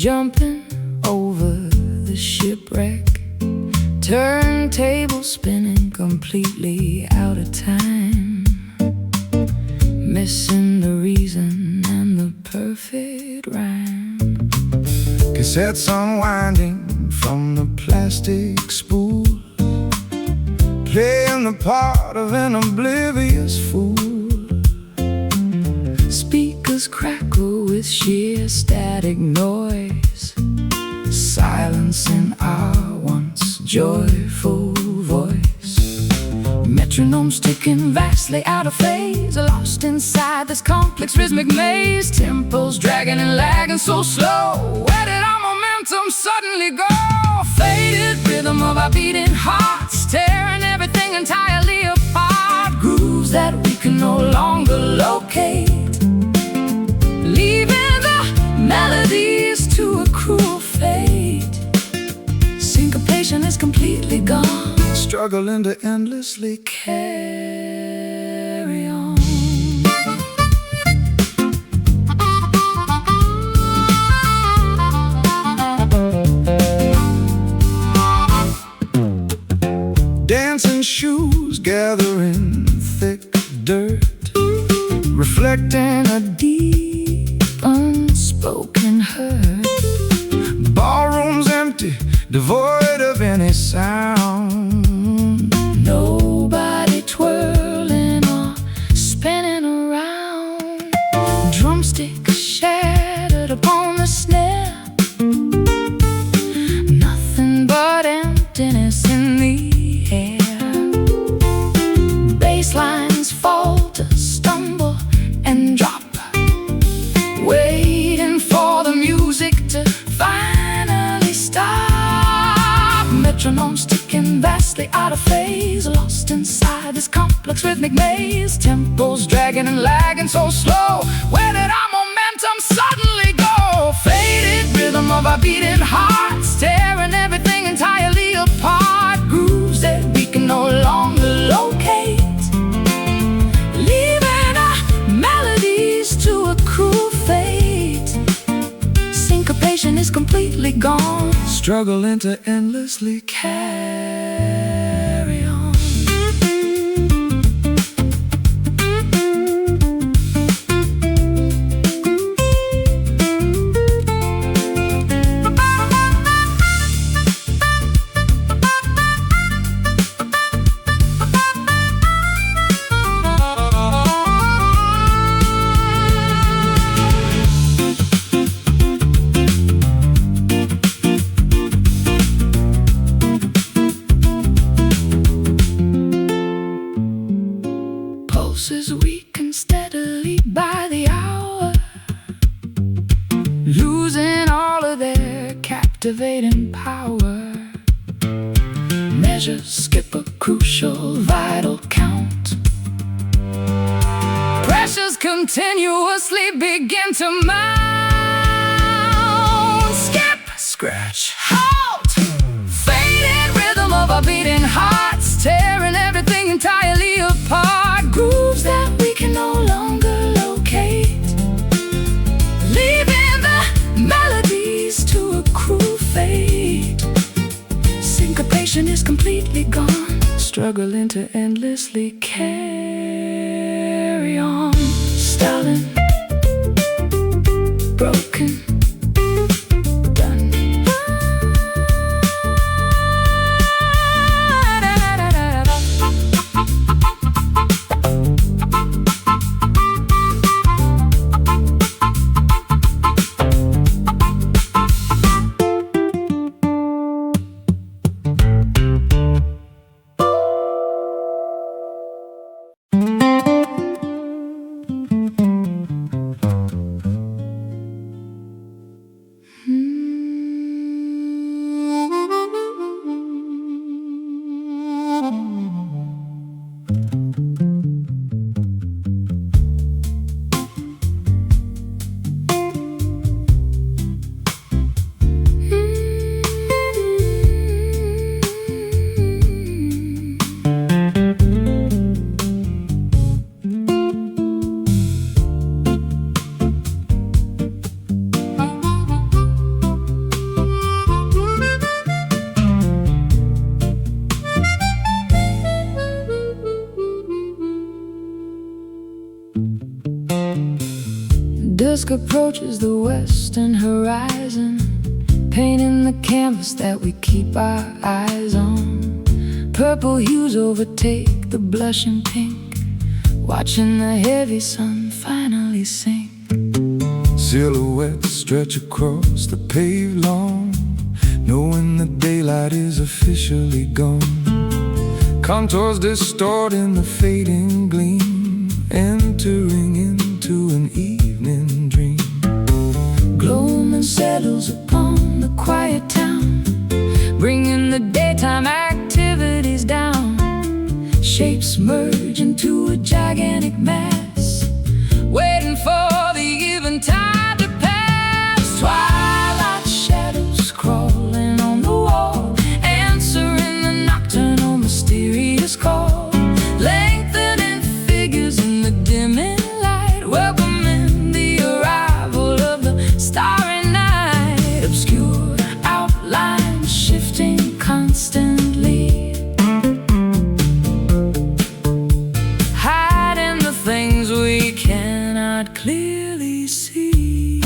jumping over the shipwreck, turntable spinning completely out of time, missing the reason and the perfect rhyme. Cassettes unwinding from the plastic spool, playing the part of an oblivious fool. Speakers crackle with sheer static noise, silencing our once joyful voice. Metronomes ticking vastly out of phase, lost inside this complex rhythmic maze. Tempos dragging and lagging so slow. Where did our momentum suddenly go? Faded rhythm of our beating hearts, tearing everything entirely apart. Grooves that we can no longer locate, leaving the melodies to a cruel fate. Syncopation is completely gone, Struggling to endlessly carry on. dancing shoes gathering thick dirt, reflecting a deep unspoken hurt. ballrooms empty, devoid of any sound. Nobody twirling or spinning around. Drumsticks shattered upon the snare, nothing but emptiness in the air. Bass lines falter, stumble and drop, waiting for the music to finally stop. Metronomes ticking vastly out of phase, lost inside this complex rhythmic maze. Tempos dragging and lagging so slow. Where did our momentum suddenly go? Faded rhythm of our beating hearts, tearing everything entirely apart. Grooves that we can no longer locate, leaving our melodies to a cruel fate. Syncopation is completely gone, Struggling to endlessly carry on. Pulses weaken steadily by the hour, losing all of their captivating power. Measures skip a crucial vital count. Pressures continuously begin to mount. Skip, scratch, halt. Faded rhythm of our beating hearts, tearing everything entirely apart. Grooves that we can no longer locate, leaving the melodies to a cruel fate. Syncopation is completely gone, struggling to endlessly carry on. Stalling, broken, done. dusk approaches the western horizon, painting the canvas that we keep our eyes on. Purple hues overtake the blushing pink, watching the heavy sun finally sink. Silhouettes stretch across the paved lawn, knowing the daylight is officially gone. Contours distort in the fading gleam, entering into an evening dream. Gloaming settles upon the quiet town, bringing the daytime activities down. Shapes merge into a gigantic mass, waiting for the eventide to pass. Twilight shadows crawling on the wall, answering the nocturnal mysterious call. Lengthening figures in the dimming light, welcoming the arrival of the starry night. Obscure outlines shifting constantly, hiding the things we cannot clearly see.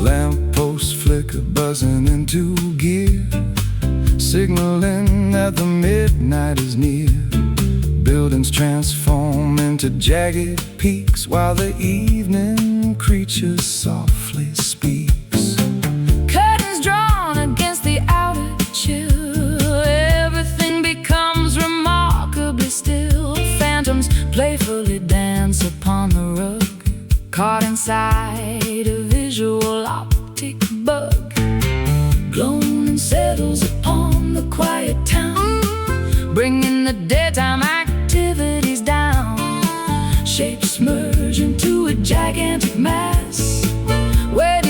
Lampposts flicker, buzzing into gear, signaling that the midnight is near. Buildings transform into jagged peaks, while the evening creature softly speaks. Curtains drawn against the outer chill, everything becomes remarkably still. Phantoms playfully dance upon the rug, caught inside a visual optic bug. Gloaming settles upon the quiet town, bringing the daytime activities down. Shapes merge into a gigantic mass, waiting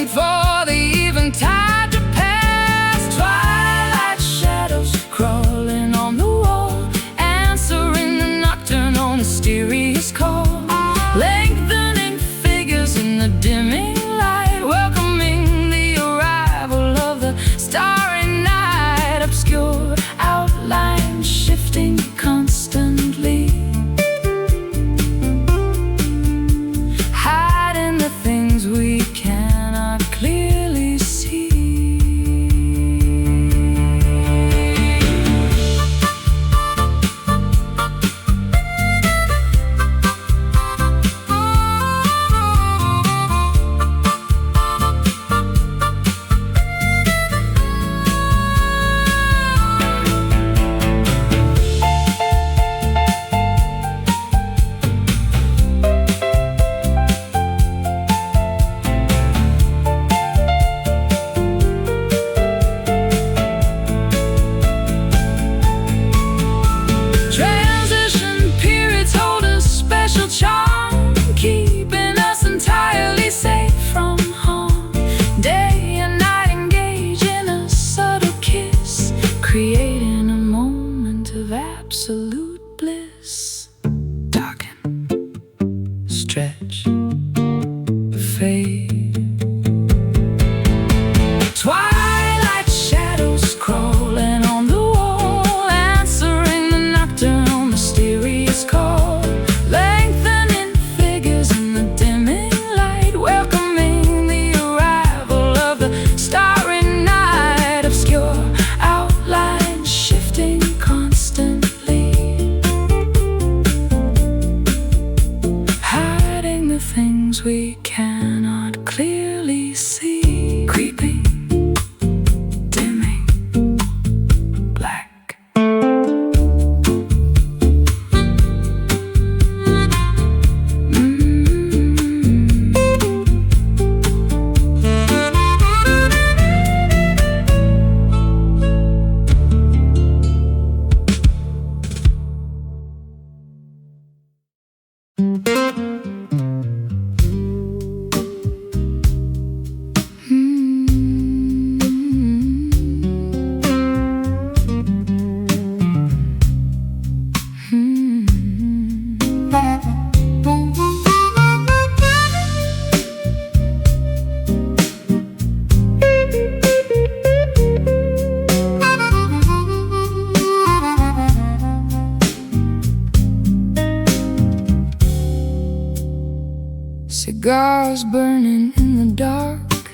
Cigars burning in the dark,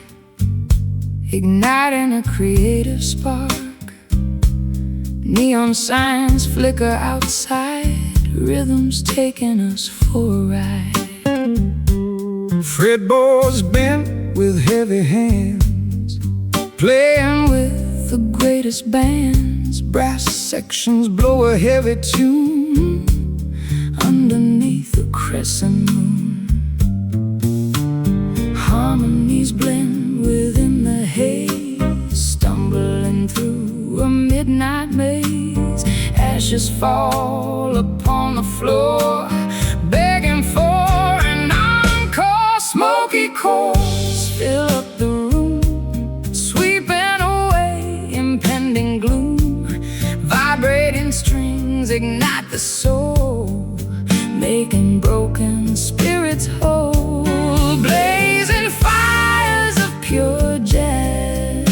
igniting a creative spark. Neon signs flicker outside, rhythms taking us for a ride. Fretboards bent with heavy hands, Playing with the greatest bands, brass sections blow a heavy tune underneath the crescent moon. Harmonies blend within the haze, stumbling through a midnight maze. Ashes fall upon the floor, begging for an encore. Smoky chords fill up the room, sweeping away impending gloom. Vibrating strings ignite the soul, making broken spirits whole. Blazing fires of pure jazz,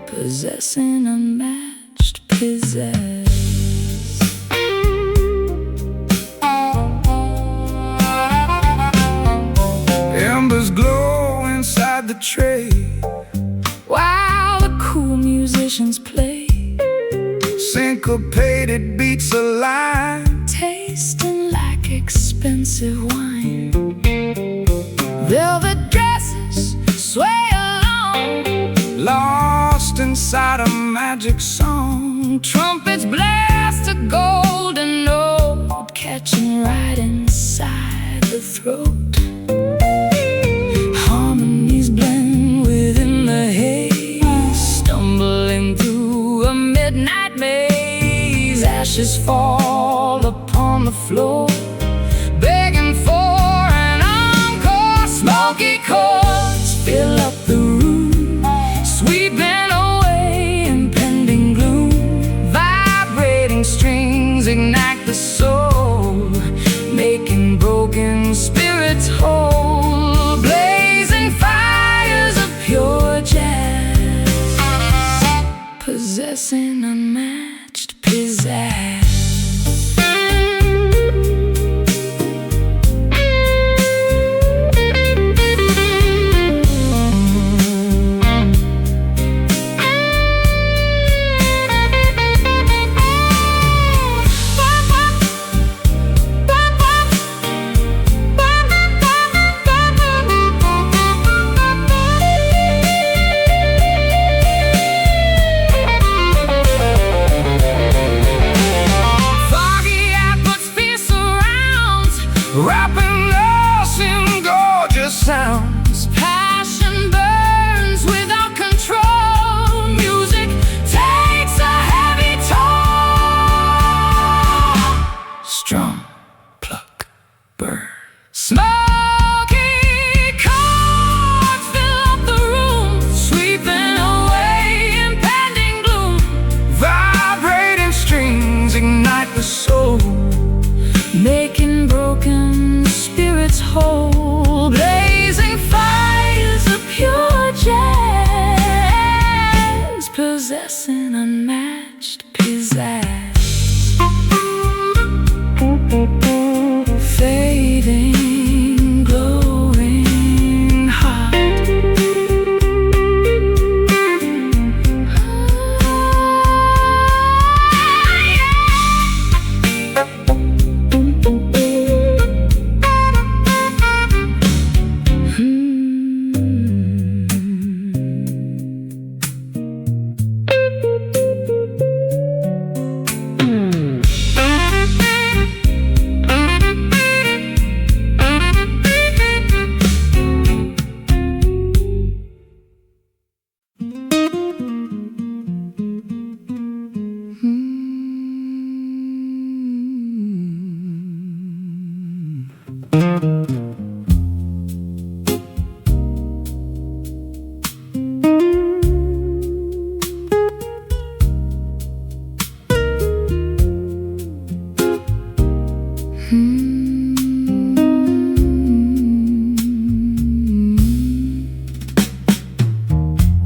possessing unmatched pizzazz. embers glow inside the tray, While the cool musicians play, syncopated beats align, tasting like expensive wine. Velvet dresses sway along, lost inside a magic song. trumpets blast a golden note, catching right inside the throat. Harmonies blend within the haze, stumbling through a midnight maze. Ashes fall upon the floor, begging for an encore. Smoky chords fill up the room, sweeping away impending gloom. Vibrating strings ignite the soul, making broken spirits whole. Blazing fires of pure jazz, possessing unmatched pizzazz. wrapping us in gorgeous sounds. Passion burns without control, music takes a heavy toll. Strum, pluck, burn. Smoky chords fill up the room, sweeping away impending gloom. Vibrating strings ignite the soul, making broken spirits whole. Blazing fires of pure jazz, possessing unmatched pizzazz. Fading, glowing hot,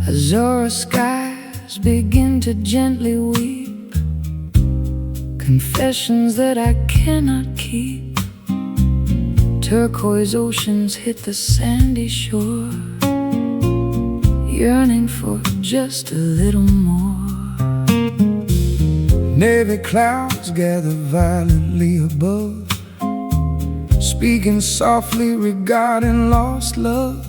Azure skies begin to gently weep, confessions that I cannot keep. Turquoise oceans hit the sandy shore, yearning for just a little more. Navy clouds gather violently above, speaking softly regarding lost love.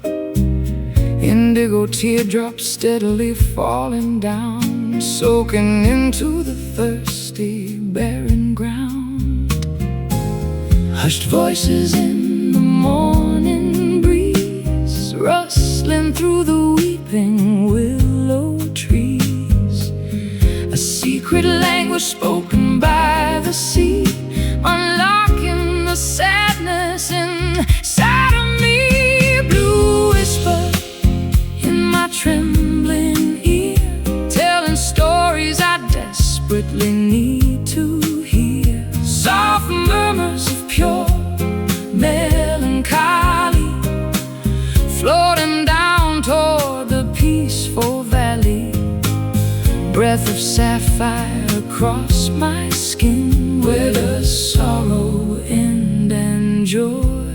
Indigo teardrops steadily falling down, soaking into the thirsty, barren ground. Hushed voices in the morning breeze, rustling through the weeping willow trees. A secret language spoken by the sea, unlocking the sadness inside of me. Blue whisper in my trembling ear, telling stories I desperately need to hear. Soft murmurs of pure melancholy, floating down toward the peaceful valley. Breath of sapphire across my skin, where does sorrow end and joy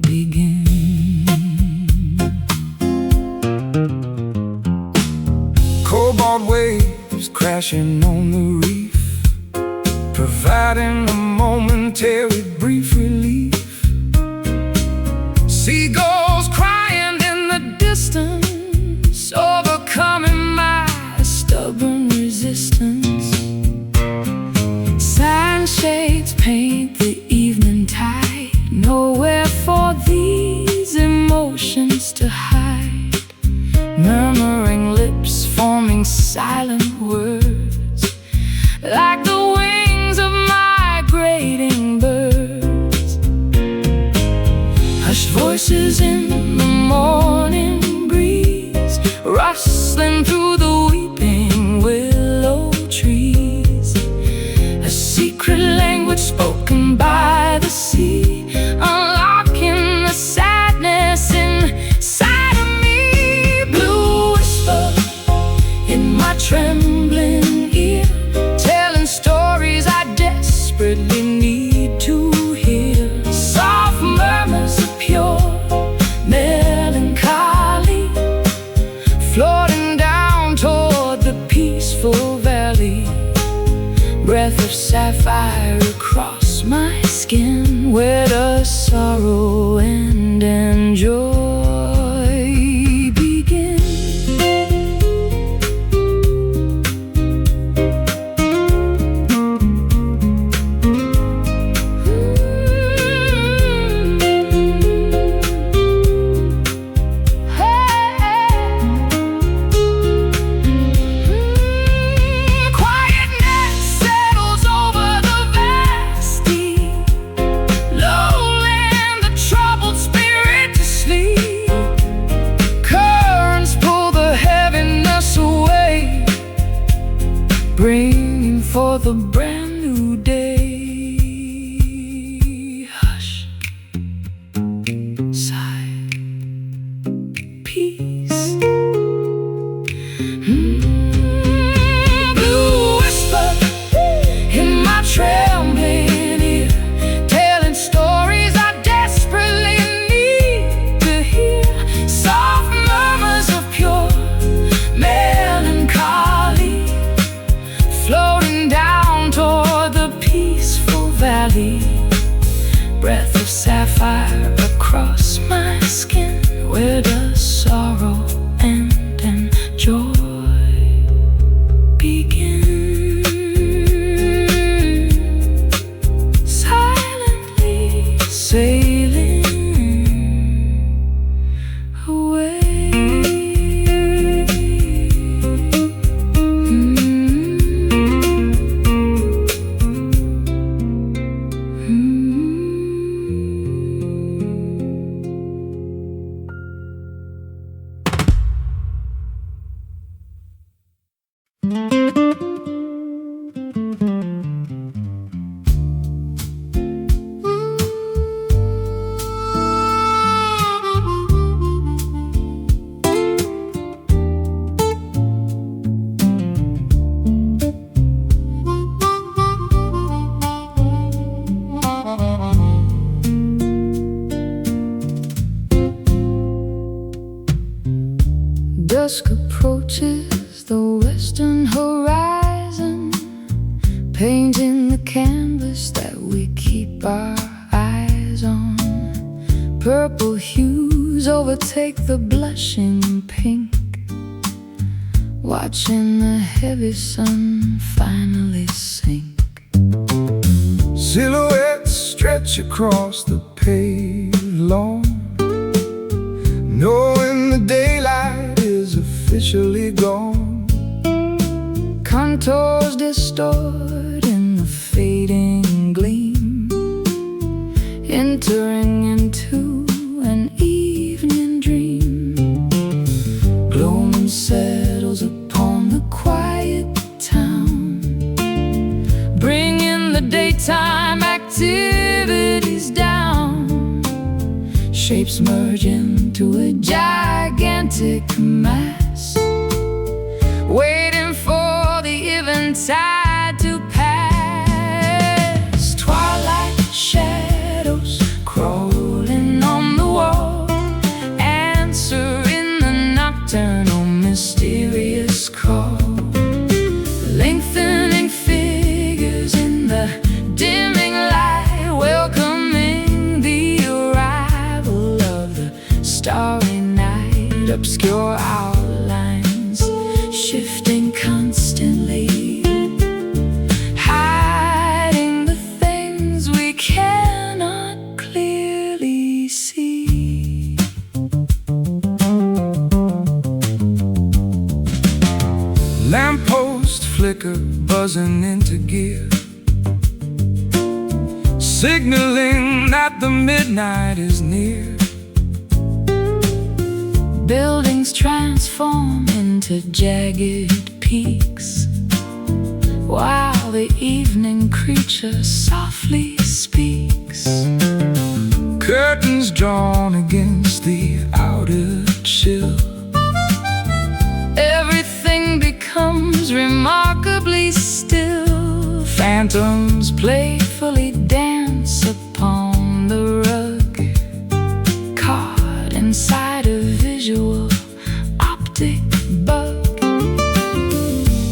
begin? Cobalt waves crashing on the reef, providing a momentary brief relief. Seagulls crying in the distance, overcoming my stubborn resistance. Sunshades paint the evening tide, nowhere for these emotions to hide. Murmuring lips forming silent words, like the wings of migrating birds. Hushed voices in the morning breeze, rustling through the weeping willow trees. A secret language spoken by the sea, unlocking the sadness inside of me. Blue whisper in my trembling ear, telling stories I desperately need to hear. Soft murmurs of pure melancholy, floating down toward the peaceful valley. Breath of sapphire across my skin, where does sorrow end and joy begin? Quietness settles over the vast deep, lulling the troubled spirit to sleep. dusk approaches the western horizon, painting the canvas that we keep our eyes on. Purple hues overtake the blushing pink, watching the heavy sun finally sink. Silhouettes stretch across the paved lawn, knowing the daylight is officially gone. Contours distort in the fading gleam, entering into an evening dream. Gloaming settles upon the quiet town, bringing the daytime activities down. Shapes merge into a gigantic mass, waiting for the eventide to pass. Twilight shadows crawling on the wall, answering the nocturnal mysterious call. Lengthening figures in the dimming light, welcoming the arrival of the starry night. Obscure outlines shifting constantly, hiding the things we cannot clearly see. Lamppost flicker buzzing into gear, signaling that the midnight is near. Buildings transform into jagged peaks, while the evening creature softly speaks. Curtains drawn against the outer chill, Everything becomes remarkably still. Phantoms playfully dance upon the rug, caught inside a visual optic bug.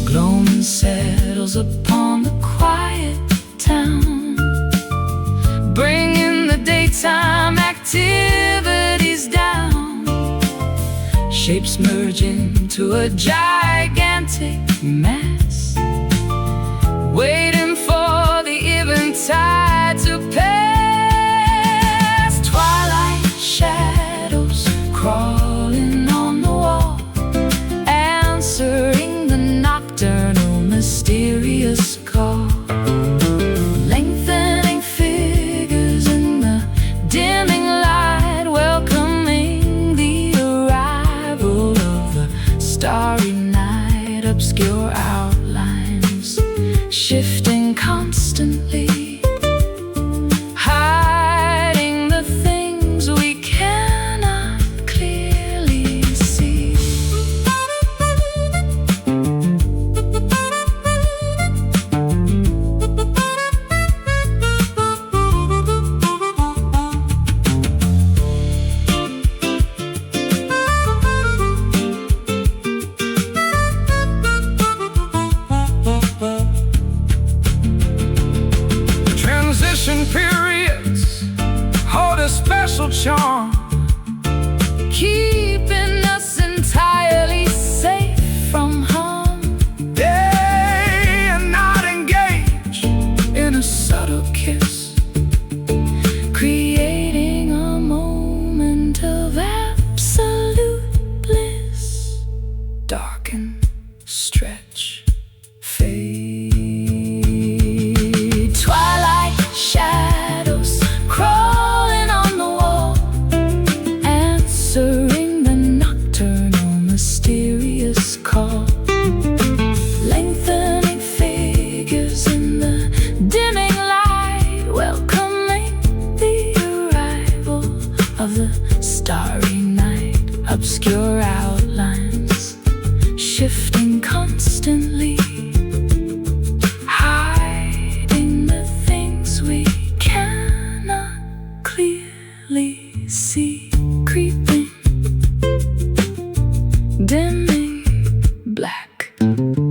Gloaming settles upon the quiet town, bringing the daytime activities down. Shapes merge into a gigantic mass, waiting for the eventide to pass. Twilight shadows crawling on the wall, answering the nocturnal mysterious call. Lengthening figures in the dimming light, welcoming the arrival of the starry night. Obscure outlines shifting constantly, hiding the things we cannot clearly see. transition periods hold a special charm, Keeping us entirely safe from harm. day and night engage in a subtle kiss, Creating a moment of absolute bliss. Darken, stretch, fade. Twilight shadows crawling on the wall, answering the nocturnal mysterious call. Lengthening figures in the dimming light, welcoming the arrival of the starry night. Obscure outlines shifting constantly, hiding the things we cannot clearly see. Creeping, dim black.